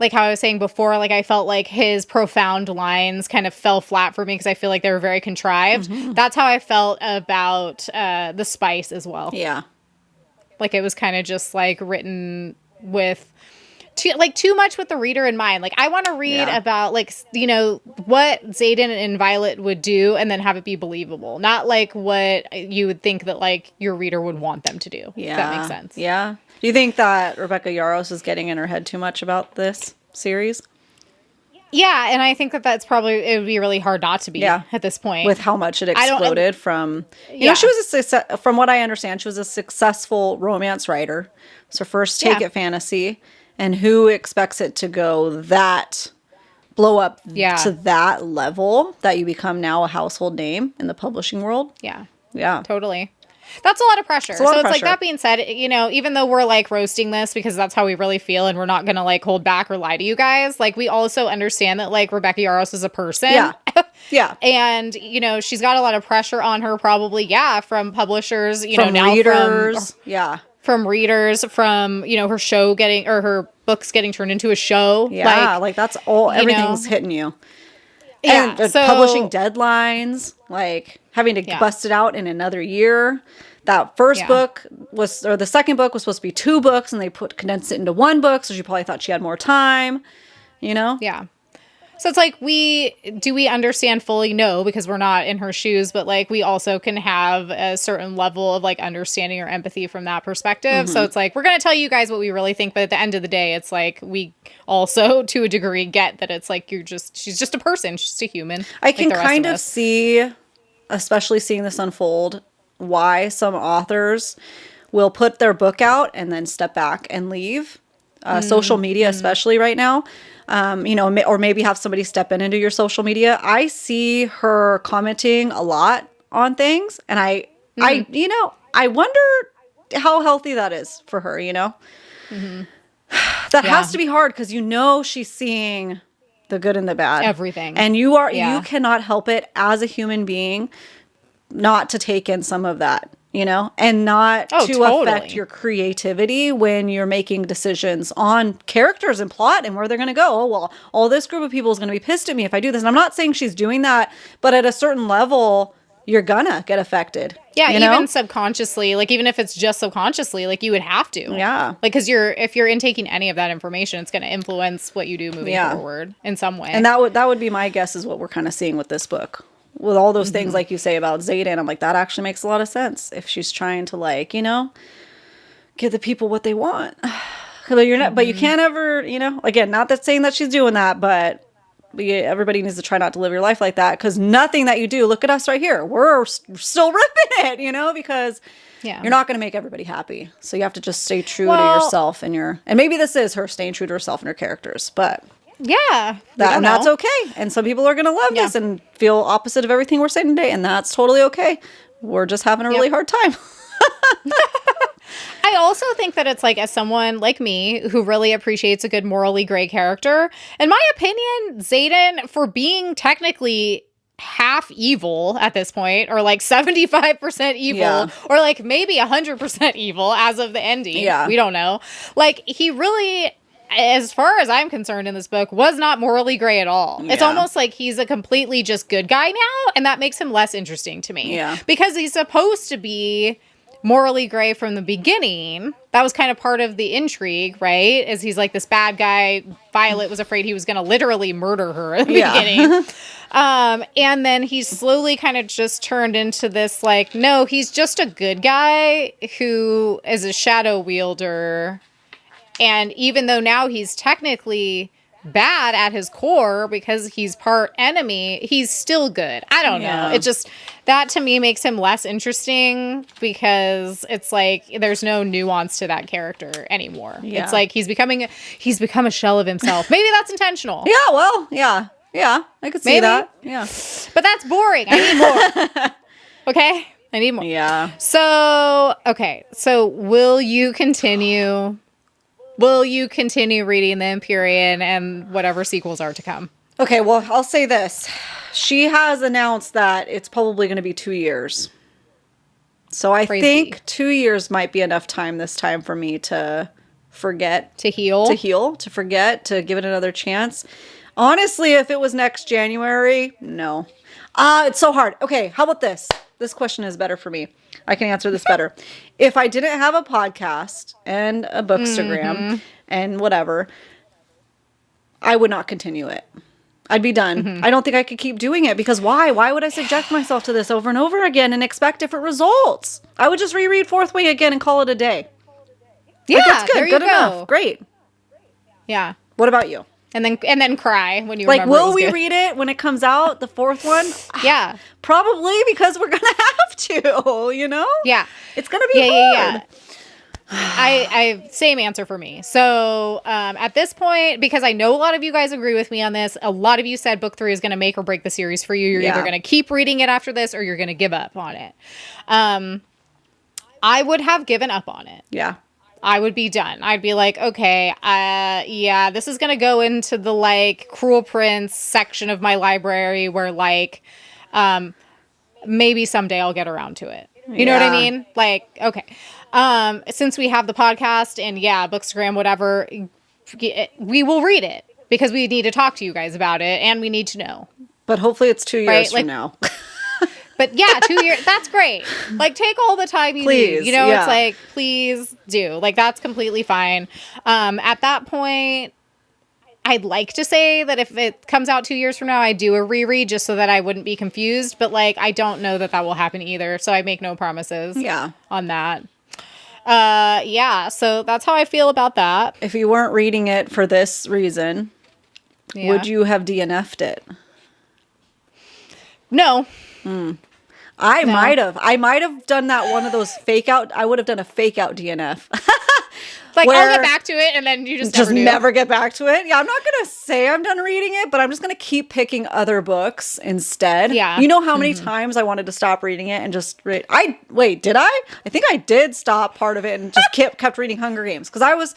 A: I was saying before, like, I felt like his profound lines kind of fell flat for me because I feel like they were very contrived. Mm-hmm. That's how I felt about the spice as well. Yeah. Like, it was kind of just, like, written with too much with the reader in mind. Like, I want to read about, like, you know, what Xaden and Violet would do and then have it be believable. Not, like, what you would think that, like, your reader would want them to do. Yeah. If that makes sense.
B: Yeah. Do you think that Rebecca Yarros is getting in her head too much about this series?
A: Yeah, and I think that it would be really hard not to be at this point.
B: With how much it exploded from... You know, she was from what I understand, she was a successful romance writer. It's her first take at fantasy. And who expects it to blow up to that level that you become now a household name in the publishing world?
A: Yeah.
B: Yeah.
A: Totally. That's a lot of pressure. So it's like, that being said, you know, even though we're like roasting this because that's how we really feel and we're not going to like hold back or lie to you guys, like we also understand that like Rebecca Yarros is a person. Yeah. Yeah. And, you know, she's got a lot of pressure on her probably, from publishers, from readers. From readers, from, you know, her books getting turned into a show.
B: Yeah. Like that's everything's hitting you. And publishing deadlines, like having to bust it out in another year. That first book the second book was supposed to be 2 books and they condensed it into 1 book. So she probably thought she had more time, you know?
A: Yeah. So it's like, do we understand fully? No, because we're not in her shoes, but like we also can have a certain level of like understanding or empathy from that perspective. Mm-hmm. So it's like, we're going to tell you guys what we really think, but at the end of the day, it's like we also to a degree get that it's like she's just a person, she's just a human.
B: I can kind of see, especially seeing this unfold, why some authors will put their book out and then step back and leave. Social media, especially right now. You know, or maybe have somebody step into your social media. I see her commenting a lot on things, and I wonder how healthy that is for her, you know? Mm-hmm. That has to be hard because, you know, she's seeing the good and the bad.
A: Everything.
B: And you cannot help it as a human being not to take in some of that, you know, and not to affect your creativity when you're making decisions on characters and plot and where they're going to go. Oh, well, all this group of people is going to be pissed at me if I do this. And I'm not saying she's doing that, but at a certain level, you're gonna get affected.
A: Yeah,
B: you know?
A: Even subconsciously, like even if it's just subconsciously, like you would have to.
B: Yeah.
A: Like, because if you're intaking any of that information, it's going to influence what you do moving forward in some way.
B: And that would be my guess is what we're kind of seeing with this book. With all those things like you say about Xaden, I'm like, that actually makes a lot of sense. If she's trying to like, you know, give the people what they want. But you're not, but you can't ever, you know, again, not that saying that she's doing that, but everybody needs to try not to live your life like that, because nothing that you do, look at us right here, we're still ripping it, you know, because you're not going to make everybody happy. So you have to just stay true to yourself and maybe this is her staying true to herself and her characters, but that's okay. And some people are going to love this and feel opposite of everything we're saying today, and that's totally okay. We're just having a really hard time.
A: I also think that it's like, as someone like me who really appreciates a good morally gray character, in my opinion, Xaden, for being technically half evil at this point, or like 75% evil, or like maybe 100% evil as of the ending. We don't know. Like, he really, as far as I'm concerned in this book, was not morally gray at all. It's almost like he's a completely just good guy now, and that makes him less interesting to me. Because he's supposed to be morally gray from the beginning. That was kind of part of the intrigue, right? Is he's like this bad guy. Violet was afraid he was going to literally murder her at the beginning. And then he's slowly kind of just turned into this, like, no, he's just a good guy who is a shadow wielder. And even though now he's technically bad at his core because he's part enemy, he's still good. I don't know. It just, that to me makes him less interesting, because it's like there's no nuance to that character anymore. It's like he's become a shell of himself. Maybe that's intentional.
B: I could see that.
A: But that's boring. I need more. Okay? I need more. So will you continue reading the Empyrean and whatever sequels are to come?
B: Okay, well, I'll say this. She has announced that it's probably going to be 2 years. So I think 2 years might be enough time this time for me to forget.
A: To heal,
B: to forget, to give it another chance. Honestly, if it was next January, no. It's so hard. Okay, how about this? This question is better for me. I can answer this better. If I didn't have a podcast and a bookstagram and whatever, I would not continue it. I'd be done. I don't think I could keep doing it, because why? Why would I subject myself to this over and over again and expect different results? I would just reread Fourth Wing again and call it a day.
A: Yeah,
B: like, that's good.
A: There you
B: good
A: go.
B: Enough. Great.
A: Yeah.
B: What about you?
A: And then cry when you
B: like,
A: remember.
B: Will we read it when it comes out, the fourth one?
A: Yeah.
B: Probably, because we're gonna have to, you know?
A: Yeah.
B: It's gonna be hard.
A: I same answer for me. So at this point, because I know a lot of you guys agree with me on this, a lot of you said book 3 is going to make or break the series for you. You're either going to keep reading it after this, or you're going to give up on it. I would have given up on it.
B: Yeah.
A: I would be done. I'd be like, okay, this is going to go into the like Cruel Prince section of my library where like maybe someday I'll get around to it. You know what I mean? Like, okay. Since we have the podcast and Bookstagram, whatever, we will read it because we need to talk to you guys about it and we need to know.
B: But hopefully it's 2 years from now.
A: But 2 years, that's great. Like, take all the time you need. You know, it's like, please do. Like, that's completely fine. At that point, I'd like to say that if it comes out 2 years from now, I do a reread just so that I wouldn't be confused. But, like, I don't know that will happen either. So I make no promises on that. So that's how I feel about that.
B: If you weren't reading it for this reason, would you have DNF'd it?
A: No.
B: I might have done that one of those fake out. I would have done a fake out DNF.
A: Like, I'll get back to it, and then you just
B: never get back to it. Yeah, I'm not going to say I'm done reading it, but I'm just going to keep picking other books instead.
A: Yeah.
B: You know how many times I wanted to stop reading it and just read? Did I? I think I did stop part of it and just kept reading Hunger Games. Because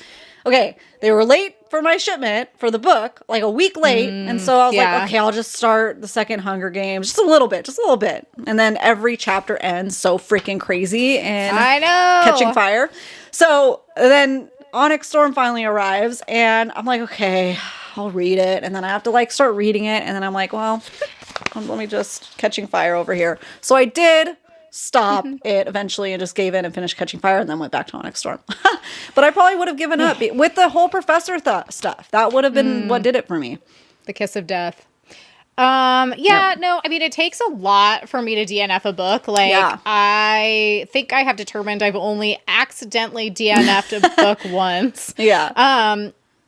B: they were late for my shipment for the book like a week late. And so I was like, okay, I'll just start the second Hunger Games. Just a little bit. And then every chapter ends so freaking crazy and
A: I know.
B: catching fire. So then ONYX Storm finally arrives and I'm like, okay, I'll read it. And then I have to like start reading it. And then I'm like, well, let me just catching fire over here. So I did stop it eventually and just gave in and finished Catching Fire and then went back to ONYX Storm. But I probably would have given up with the whole professor stuff. That would have been what did it for me.
A: The kiss of death. No, I mean, it takes a lot for me to DNF a book. Like, I think I have determined I've only accidentally DNF'd a book once.
B: Yeah.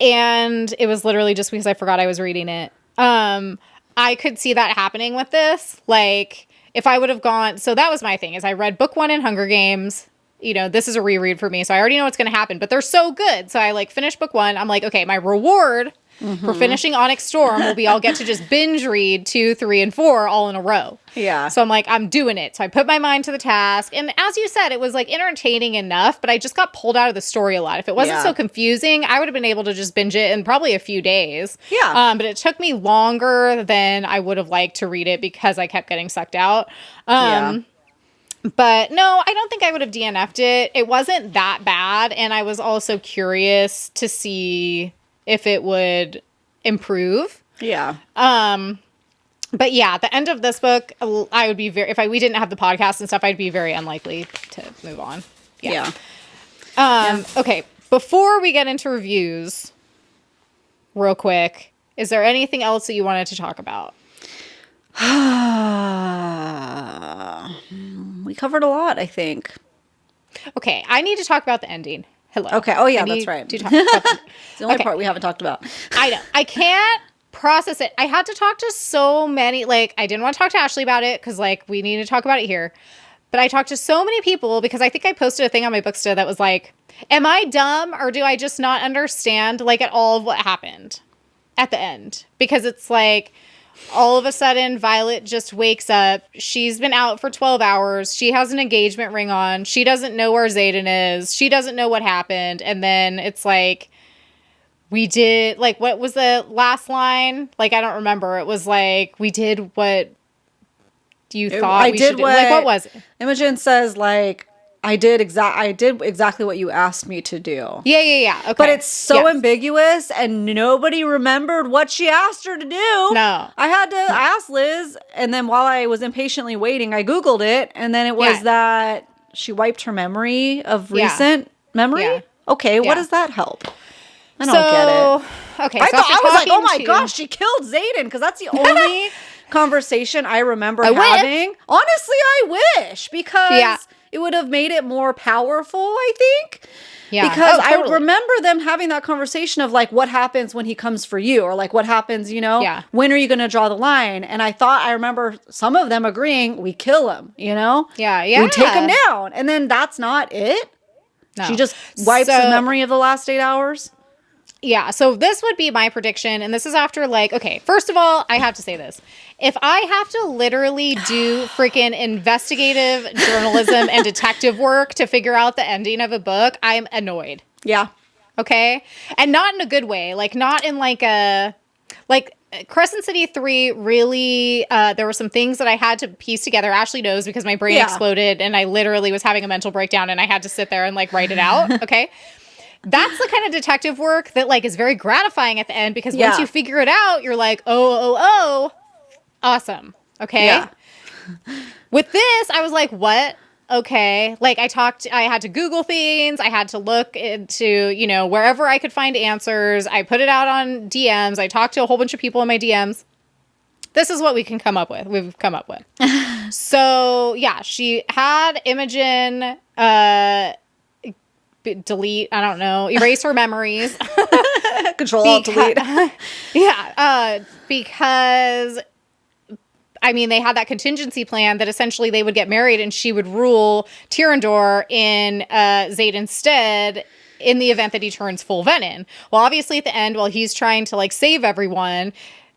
A: And it was literally just because I forgot I was reading it. I could see that happening with this. Like, if I would have gone, so that was my thing, is I read book 1 in Hunger Games. You know, this is a reread for me, so I already know what's going to happen, but they're so good. So I like finished book 1. I'm like, okay, my reward for finishing ONYX Storm will be I'll get to just binge read 2, 3, and 4 all in a row.
B: Yeah.
A: So I'm like, I'm doing it. So I put my mind to the task. And as you said, it was like entertaining enough, but I just got pulled out of the story a lot. If it wasn't so confusing, I would have been able to just binge it in probably a few days.
B: Yeah.
A: But it took me longer than I would have liked to read it because I kept getting sucked out. But no, I don't think I would have DNF'd it. It wasn't that bad. And I was also curious to see if it would improve.
B: Yeah.
A: But yeah, the end of this book, I would be very, we didn't have the podcast and stuff, I'd be very unlikely to move on. Yeah. Okay. Before we get into reviews, real quick, is there anything else that you wanted to talk about?
B: We covered a lot, I think.
A: Okay. I need to talk about the ending. Hello.
B: Okay. Oh yeah, that's right.
A: To talk about
B: It's the only part we haven't talked about.
A: I know. I can't process it. I had to talk to so many, like, I didn't want to talk to Ashley about it because, like, we need to talk about it here. But I talked to so many people because I think I posted a thing on my Booksta that was like, am I dumb or do I just not understand, like, at all of what happened at the end? Because it's like, all of a sudden, Violet just wakes up. She's been out for 12 hours. She has an engagement ring on. She doesn't know where Xaden is. She doesn't know what happened. And then it's like, we did, like, what was the last line? Like, I don't remember. It was like, we did what you thought we should do. Like, what was it?
B: Imogen says, like, I did exactly what you asked me to do.
A: Yeah. Okay.
B: But it's so ambiguous and nobody remembered what she asked her to do.
A: No.
B: I had to ask Liz, and then while I was impatiently waiting, I Googled it, and then it was that she wiped her memory of recent memory.
A: Yeah.
B: Okay, what does that help? I don't get it.
A: Okay,
B: I was like, oh my gosh, she killed Xaden, because that's the only conversation I remember having. Honestly, I wish, because it would have made it more powerful, I think. Yeah. Because I remember them having that conversation of, like, what happens when he comes for you? Or, like, what happens, you know? Yeah. When are you going to draw the line? And I remember some of them agreeing, we kill him, you know?
A: Yeah.
B: We take him down. And then that's not it. No. She just wipes the memory of the last 8 hours.
A: Yeah, so this would be my prediction, and this is after, like, okay, first of all, I have to say this. If I have to literally do freaking investigative journalism and detective work to figure out the ending of a book, I'm annoyed.
B: Yeah.
A: Okay? And not in a good way. Like, not in, like, a... Like, Crescent City 3 really... there were some things that I had to piece together. Ashley knows because my brain exploded, and I literally was having a mental breakdown, and I had to sit there and, like, write it out. Okay? That's the kind of detective work that, like, is very gratifying at the end, because once you figure it out, you're like, oh, awesome. Okay. Yeah. With this, I was like, what? Okay. Like, I had to Google things. I had to look into, you know, wherever I could find answers. I put it out on DMs. I talked to a whole bunch of people in my DMs. This is what we've come up with. So yeah, she had Imogen, delete, I don't know, erase her memories.
B: Control-Alt-Delete.
A: Yeah. Because, I mean, they had that contingency plan that essentially they would get married and she would rule Tyrandor in Xaden's stead in the event that he turns full Venin. Well, obviously at the end, while he's trying to, like, save everyone,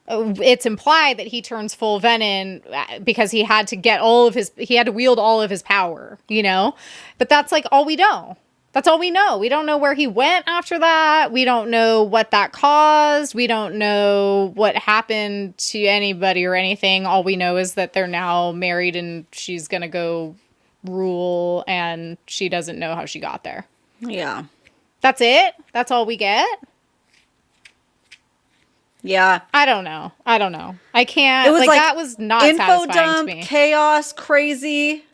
A: it's implied that he turns full Venin because he had to wield all of his power, you know? But that's, like, all we know. That's all we know. We don't know where he went after that. We don't know what that caused. We don't know what happened to anybody or anything. All we know is that they're now married and she's going to go rule and she doesn't know how she got there.
B: Yeah.
A: That's it? That's all we get?
B: Yeah.
A: I don't know. I can't.
B: It was like
A: that was not
B: info
A: satisfying
B: dump,
A: to me.
B: chaos, crazy,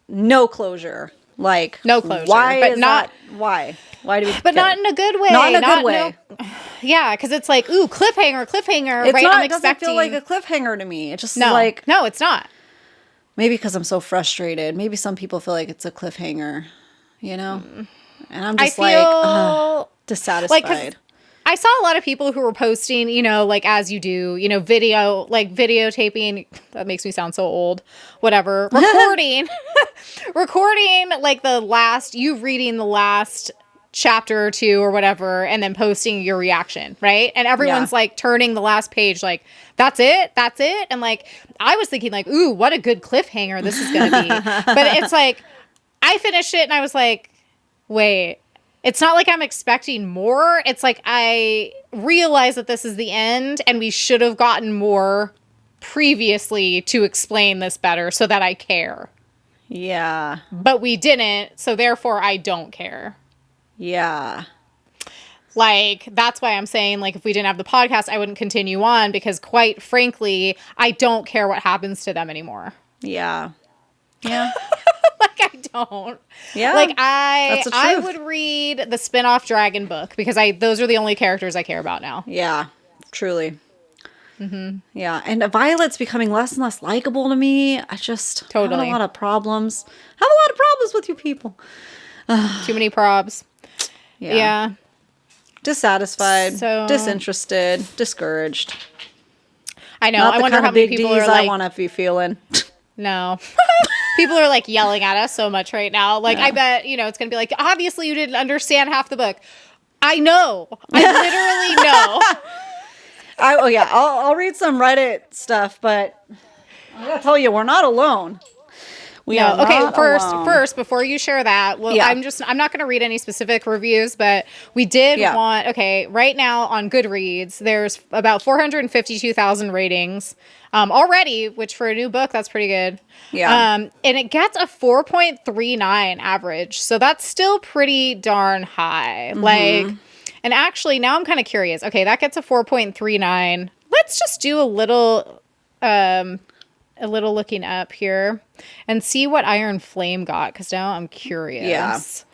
B: no closure. Like,
A: no closure.
B: Why
A: but
B: is
A: not,
B: that? Why? Why do we?
A: But not in a good way.
B: Not in a good way.
A: No, yeah, because it's like, ooh, cliffhanger.
B: It's
A: right?
B: not. It doesn't feel like a cliffhanger to me. It just
A: no,
B: like
A: no, it's not.
B: Maybe because I'm so frustrated. Maybe some people feel like it's a cliffhanger, you know. And I'm just dissatisfied.
A: Like, I saw a lot of people who were posting, you know, like as you do, you know, videotaping. That makes me sound so old. Whatever. Recording like you reading the last chapter or two or whatever, and then posting your reaction, right? And everyone's like turning the last page like, that's it? And like, I was thinking like, ooh, what a good cliffhanger this is going to be. But it's like, I finished it and I was like, wait. It's not like I'm expecting more. It's like I realize that this is the end and we should have gotten more previously to explain this better so that I care.
B: Yeah.
A: But we didn't, so therefore I don't care.
B: Yeah.
A: Like, that's why I'm saying, like, if we didn't have the podcast, I wouldn't continue on because, quite frankly, I don't care what happens to them anymore.
B: Yeah. Yeah.
A: Like, I don't.
B: Yeah.
A: Like, I
B: truth.
A: would read the spin-off Dragon book because those are the only characters I care about now.
B: Yeah. Truly. Yeah. And Violet's becoming less and less likable to me. I just have a lot of problems. With you people.
A: Too many probs. Yeah.
B: Dissatisfied, disinterested, discouraged.
A: I know. I wonder how many people are like,
B: I want to be feeling.
A: No. People are like yelling at us so much right now. Like, I bet, you know, it's going to be like, obviously you didn't understand half the book. I know. I literally know.
B: I'll read some Reddit stuff, but I gotta tell you, we're not alone. First, before you share that, I'm not going to read any specific reviews, but we did right now on Goodreads, there's about 452,000 ratings already, which for a new book, that's pretty good. Yeah. And it gets a 4.39 average. So that's still pretty darn high. Mm-hmm. Like, and actually now I'm kind of curious. Okay, that gets a 4.39. Let's just do a little looking up here and see what Iron Flame got, because now I'm curious.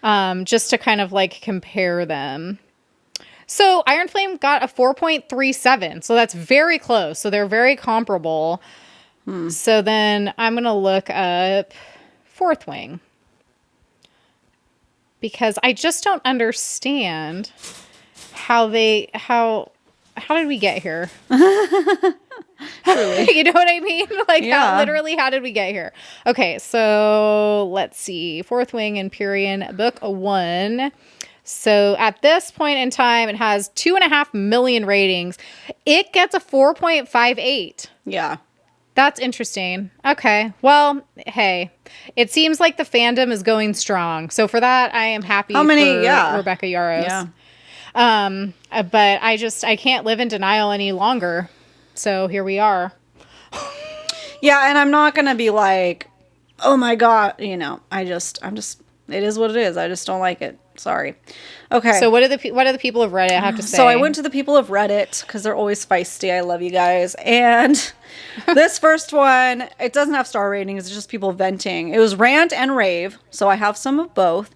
B: Yeah. Just to kind of like compare them. So Iron Flame got a 4.37, so that's very close. So they're very comparable. So then I'm going to look up Fourth Wing, because I just don't understand how did we get here? Truly. You know what I mean? Like, how did we get here? Okay, so let's see. Fourth Wing, Empyrean, book 1. So at this point in time, it has 2.5 million ratings. It gets a 4.58. Yeah.
A: That's interesting. Okay. Well, hey, it seems like the fandom is going strong. So for that, I am happy for Rebecca Yarros. Yeah. But I can't live in denial any longer. So here we are.
B: Yeah, and I'm not going to be like, oh my God, you know, it is what it is. I just don't like it. Sorry. Okay.
A: So what do the people of Reddit have to say?
B: So I went to the people of Reddit because they're always feisty. I love you guys. And this first one, it doesn't have star ratings. It's just people venting. It was rant and rave. So I have some of both.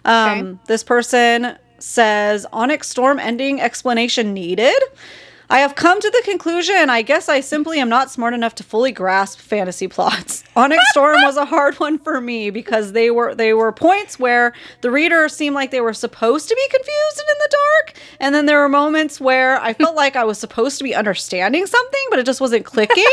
B: Okay. This person says, ONYX Storm ending explanation needed. I have come to the conclusion, I guess I simply am not smart enough to fully grasp fantasy plots. ONYX Storm was a hard one for me because they were points where the reader seemed like they were supposed to be confused and in the dark, and then there were moments where I felt like I was supposed to be understanding something, but it just wasn't clicking.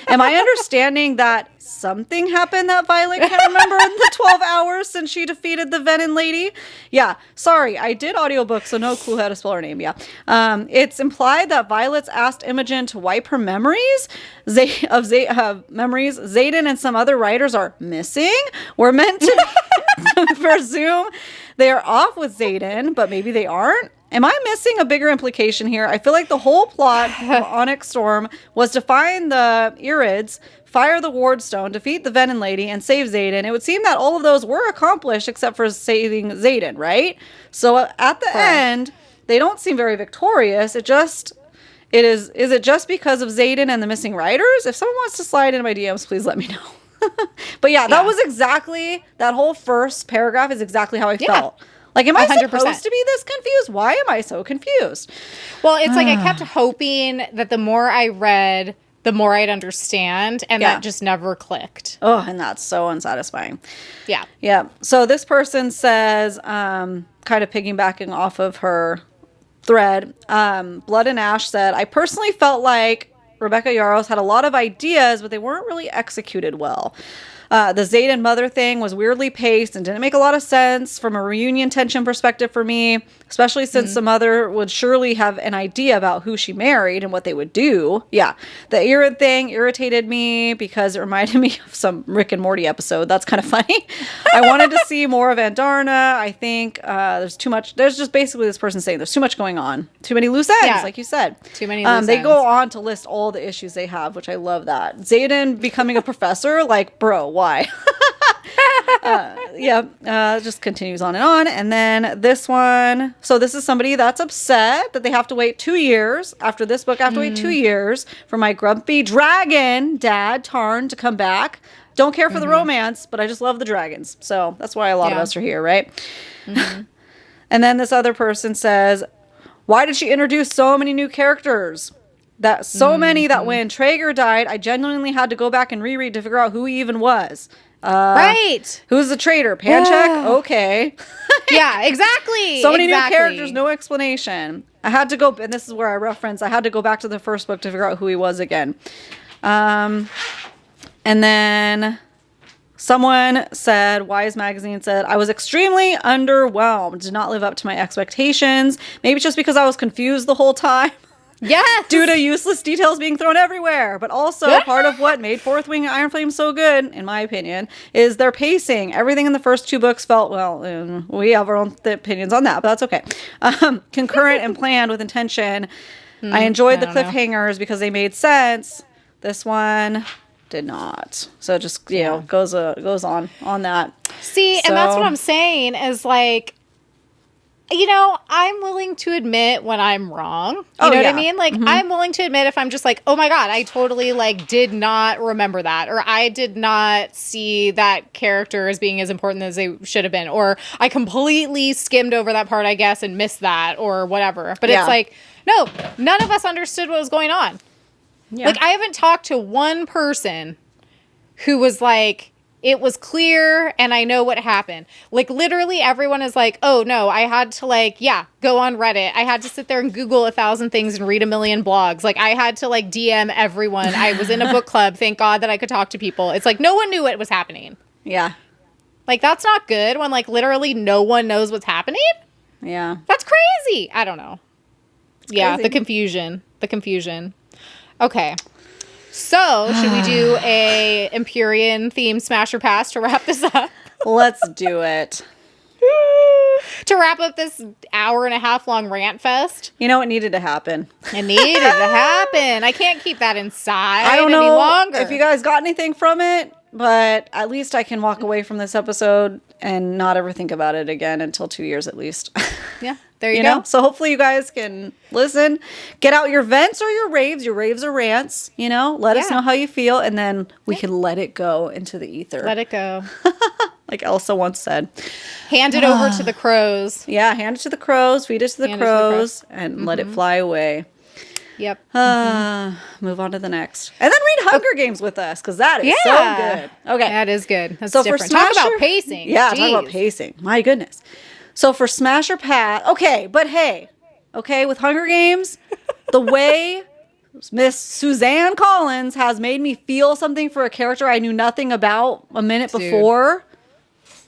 B: Am I understanding that something happened that Violet can't remember in the 12 hours since she defeated the Venom lady? Yeah, sorry, I did audiobook, so no clue how to spell her name. Yeah, it's implied that Violet's asked Imogen to wipe her memories memories Xaden and some other writers are missing. We're meant to presume They are off with Xaden, but maybe they aren't. Am I missing a bigger implication here? I feel like the whole plot of ONYX Storm was to find the Irids, fire the Wardstone, defeat the Venom Lady, and save Xaden. It would seem that all of those were accomplished except for saving Xaden, right? So at the end, they don't seem very victorious. Is it just because of Xaden and the missing riders? If someone wants to slide into my DMs, please let me know. But yeah, that was exactly, that whole first paragraph is exactly how I felt. Like, am I 100%. Supposed to be this confused? Why am I so confused?
A: Well, it's like I kept hoping that the more I read, the more I'd understand, and that just never clicked.
B: Oh, and that's so unsatisfying.
A: Yeah.
B: Yeah. So this person says, kind of piggybacking off of her thread, Blood and Ash said, I personally felt like Rebecca Yarros had a lot of ideas, but they weren't really executed well. The Xaden mother thing was weirdly paced and didn't make a lot of sense from a reunion tension perspective for me, especially since the mother would surely have an idea about who she married and what they would do. Yeah. The Irid thing irritated me because it reminded me of some Rick and Morty episode. That's kind of funny. I wanted to see more of Andarna. I think there's too much. There's just basically this person saying there's too much going on. Too many loose ends, like you said.
A: Too many loose ends.
B: They go on to list all the issues they have, which I love that. Xaden becoming a professor, like, bro, why? Just continues on and on. And then this one, so this is somebody that's upset that they have to wait 2 years after this book. I have to wait 2 years for my grumpy dragon dad Tarn to come back. Don't care for the romance, but I just love the dragons. So that's why a lot of us are here, right? And then this other person says, why did she introduce so many new characters? That so many that when Traeger died, I genuinely had to go back and reread to figure out who he even was.
A: Right.
B: Who's the traitor? Panchek? Okay.
A: Yeah, exactly.
B: So many new characters, no explanation. I had to go, and this is where I reference, I had to go back to the first book to figure out who he was again. And then someone said, Wise Magazine said, I was extremely underwhelmed. Did not live up to my expectations. Maybe it's just because I was confused the whole time.
A: Yes.
B: Due to useless details being thrown everywhere. But also part of what made Fourth Wing and Iron Flame so good, in my opinion, is their pacing. Everything in the first 2 books felt, well, we have our own opinions on that, but that's okay. Concurrent and planned with intention. I enjoyed the cliffhangers because they made sense. This one did not. So it just, goes on that.
A: See, and that's what I'm saying is like, I'm willing to admit when I'm wrong. You know what I mean? Like, I'm willing to admit if I'm just like, oh my God, I totally did not remember that. Or I did not see that character as being as important as they should have been. Or I completely skimmed over that part, I guess, and missed that or whatever. But it's like, no, none of us understood what was going on. Yeah. Like, I haven't talked to one person who was like, it was clear and I know what happened. Like, literally everyone is like, oh no, I had to go on Reddit. I had to sit there and Google 1,000 things and read 1 million blogs. Like, I had to DM everyone. I was in a book club. Thank God that I could talk to people. It's like, no one knew what was happening.
B: Yeah. Like,
A: that's not good when literally no one knows what's happening.
B: Yeah.
A: That's crazy. I don't know. Yeah. The confusion. Okay. So, should we do a Empyrean theme smash or pass to wrap this up?
B: Let's do it.
A: To wrap up this 1.5 hour long rant fest.
B: You know, it needed to happen.
A: It needed to happen. I can't keep that inside
B: I don't know
A: any longer.
B: if you guys got anything from it, but at least I can walk away from this episode and not ever think about it again until 2 years at least.
A: Yeah, there you go.
B: So hopefully you guys can listen, get out your vents or your raves or rants, let us know how you feel, and then we can let it go into the ether.
A: Let it go.
B: Like Elsa once said.
A: Hand it over to the crows.
B: Yeah, hand it to the crows, feed it to the crows, and let it fly away.
A: Yep.
B: Move on to the next. And then read Hunger Games with us, because that is so good. Okay.
A: That is good. That's
B: so
A: different.
B: For Smasher,
A: talk about pacing.
B: Yeah, talk about pacing. My goodness. So for Smash or Pass, with Hunger Games, the way Miss Suzanne Collins has made me feel something for a character I knew nothing about a minute before,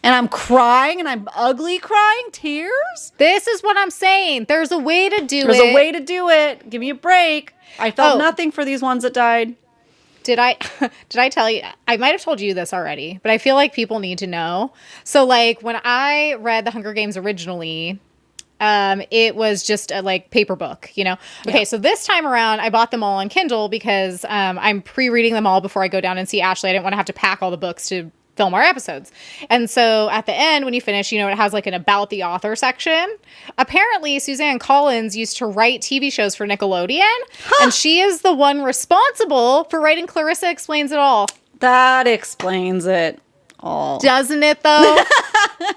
B: and I'm crying, and I'm ugly crying, tears.
A: This is what I'm saying. There's a way to do it.
B: There's a way to do it. Give me a break. I felt nothing for these ones that died.
A: Did I did I tell you? I might have told you this already, but I feel like people need to know. So like when I read The Hunger Games originally, it was just a like paper book, you know? Okay, so this time around I bought them all on Kindle because I'm pre-reading them all before I go down and see Ashley. I didn't want to have to pack all the books to film our episodes. And so at the end, when you finish, you know, it has like an about the author section. Apparently, Suzanne Collins used to write TV shows for Nickelodeon, and she is the one responsible for writing Clarissa Explains It All.
B: That explains it all.
A: Doesn't it, though?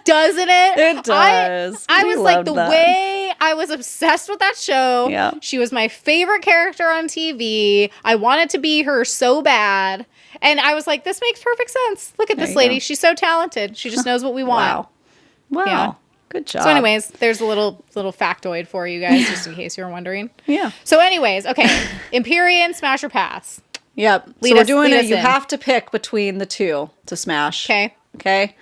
A: Doesn't it?
B: It does.
A: I was like, the way I was obsessed with that show.
B: Yeah.
A: She was my favorite character on TV. I wanted to be her so bad. And I was like, this makes perfect sense. Look at this lady. Go. She's so talented. She just knows what we want.
B: Wow.
A: Yeah.
B: Good job.
A: So anyways, there's a little factoid for you guys, just in case you were wondering.
B: Yeah.
A: So anyways, okay. Empyrean, smash or pass?
B: Yep. So we're doing it. You have to pick between the two to smash.
A: Okay.
B: Okay.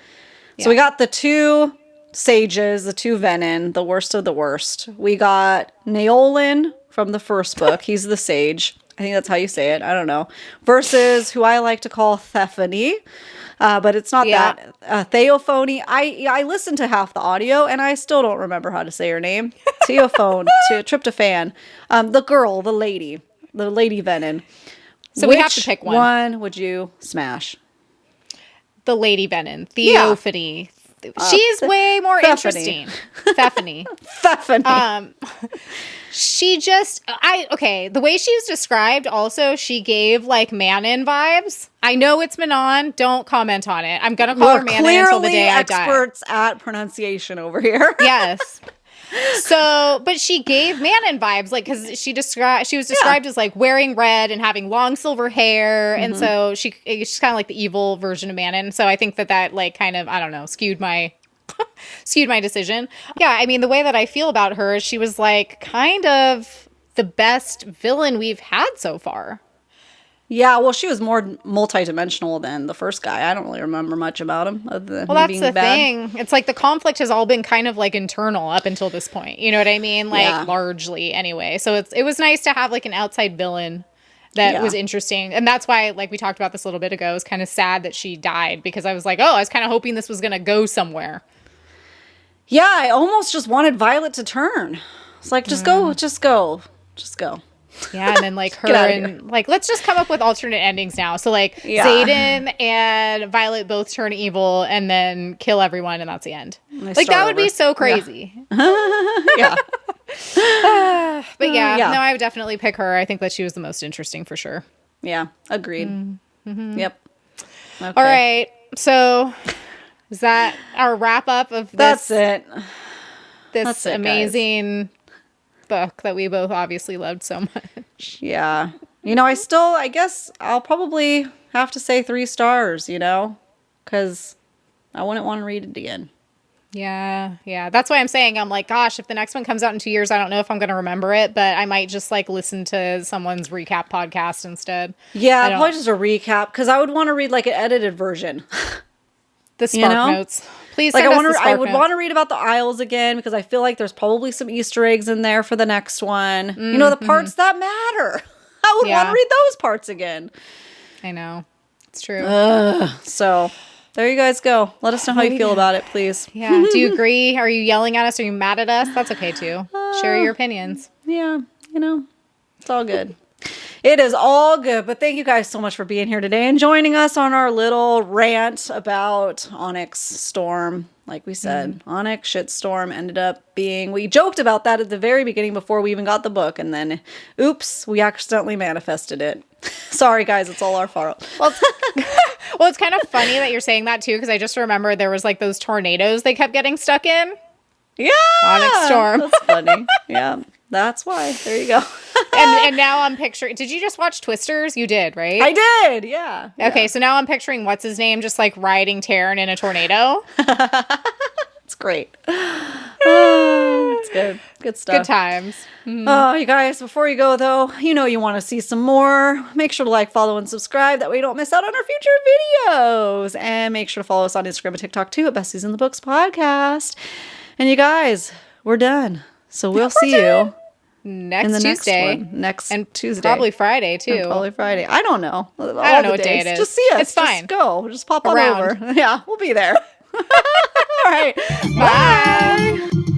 A: Yeah.
B: So we got the two sages, the two venin, the worst of the worst. We got Naolin from the first book. He's the sage. I think that's how you say it. I don't know. Versus who I like to call Thephany. But it's not that. Theophony. I listened to half the audio and I still don't remember how to say her name. Theophone. Tryptophan. The girl, the lady venin.
A: So we have to pick one.
B: Which one would you smash?
A: The lady venin. Theophany. Yeah. She's way more interesting. Thephany.
B: Thephany.
A: She just, the way she was described also, she gave like Manon vibes. I know it's Manon. Don't comment on it. I'm going to call her Manon until the day I die.
B: Experts at pronunciation over here.
A: Yes. So, but she gave Manon vibes, like, because she was described as like wearing red and having long silver hair. Mm-hmm. And so she's kind of like the evil version of Manon. So I think that like kind of, I don't know, skewed my decision. Yeah, I mean, the way that I feel about her is she was like kind of the best villain we've had so far.
B: Yeah, well, she was more multidimensional than the first guy. I don't really remember much about him other than
A: that's
B: being
A: the
B: bad.
A: thing. It's like the conflict has all been kind of like internal up until this point. You know what I mean? Like largely anyway. So it was nice to have like an outside villain that was interesting. And that's why, like we talked about this a little bit ago, it was kind of sad that she died because I was like, I was kind of hoping this was going to go somewhere.
B: Yeah, I almost just wanted Violet to turn. It's like, just go.
A: Yeah, and then like her and like, let's just come up with alternate endings now. So like Xaden and Violet both turn evil and then kill everyone, and that's the end. Like that would be so crazy.
B: Yeah.
A: But no, I would definitely pick her. I think that she was the most interesting for sure.
B: Yeah, agreed. Mm-hmm. Yep. Okay.
A: All right. So is that our wrap up of this?
B: That's it.
A: This amazing book that we both obviously loved so much.
B: Yeah. You know, I guess I'll probably have to say 3 stars, you know, because I wouldn't want to read it again.
A: Yeah. That's why I'm saying, I'm like, gosh, if the next one comes out in 2 years, I don't know if I'm going to remember it, but I might just like listen to someone's recap podcast instead.
B: Yeah, probably just a recap, because I would want to read like an edited version.
A: The Spark Notes. Please
B: like
A: send us the Spark
B: I would
A: Notes.
B: want to read about the Isles again, because I feel like there's probably some Easter eggs in there for the next one. Mm-hmm. You know, the parts that matter. I would want to read those parts again.
A: I know. It's true.
B: So there you guys go. Let us know how you feel about it, please.
A: Yeah. Do you agree? Are you yelling at us? Are you mad at us? That's okay too. Share your opinions.
B: Yeah. You know, it's all good. It is all good, but thank you guys so much for being here today and joining us on our little rant about ONYX Storm. Like we said, ONYX Shitstorm ended up being, we joked about that at the very beginning before we even got the book, and then, oops, we accidentally manifested it. Sorry guys, it's all our fault.
A: Well, it's kind of funny that you're saying that too, because I just remember there was like those tornadoes they kept getting stuck in.
B: Yeah!
A: ONYX Storm.
B: That's funny. Yeah. That's why. There you go.
A: and now I'm picturing... Did you just watch Twisters? You did, right?
B: I did, yeah.
A: Okay, so now I'm picturing what's his name just like riding Taryn in a tornado.
B: It's great. It's good. Good stuff.
A: Good times. Mm-hmm.
B: Oh, you guys, before you go though, you know you want to see some more. Make sure to like, follow, and subscribe. That way you don't miss out on our future videos. And make sure to follow us on Instagram and TikTok too at Besties in the Books Podcast. And you guys, we're done. So we'll see you
A: next Tuesday.
B: Next
A: and
B: Tuesday.
A: Probably Friday, too.
B: And probably Friday. I don't know.
A: I don't know what day it is.
B: Just see us.
A: It's fine.
B: Just go. Just pop
A: Around.
B: on over. Yeah, we'll be there. All right.
A: Bye.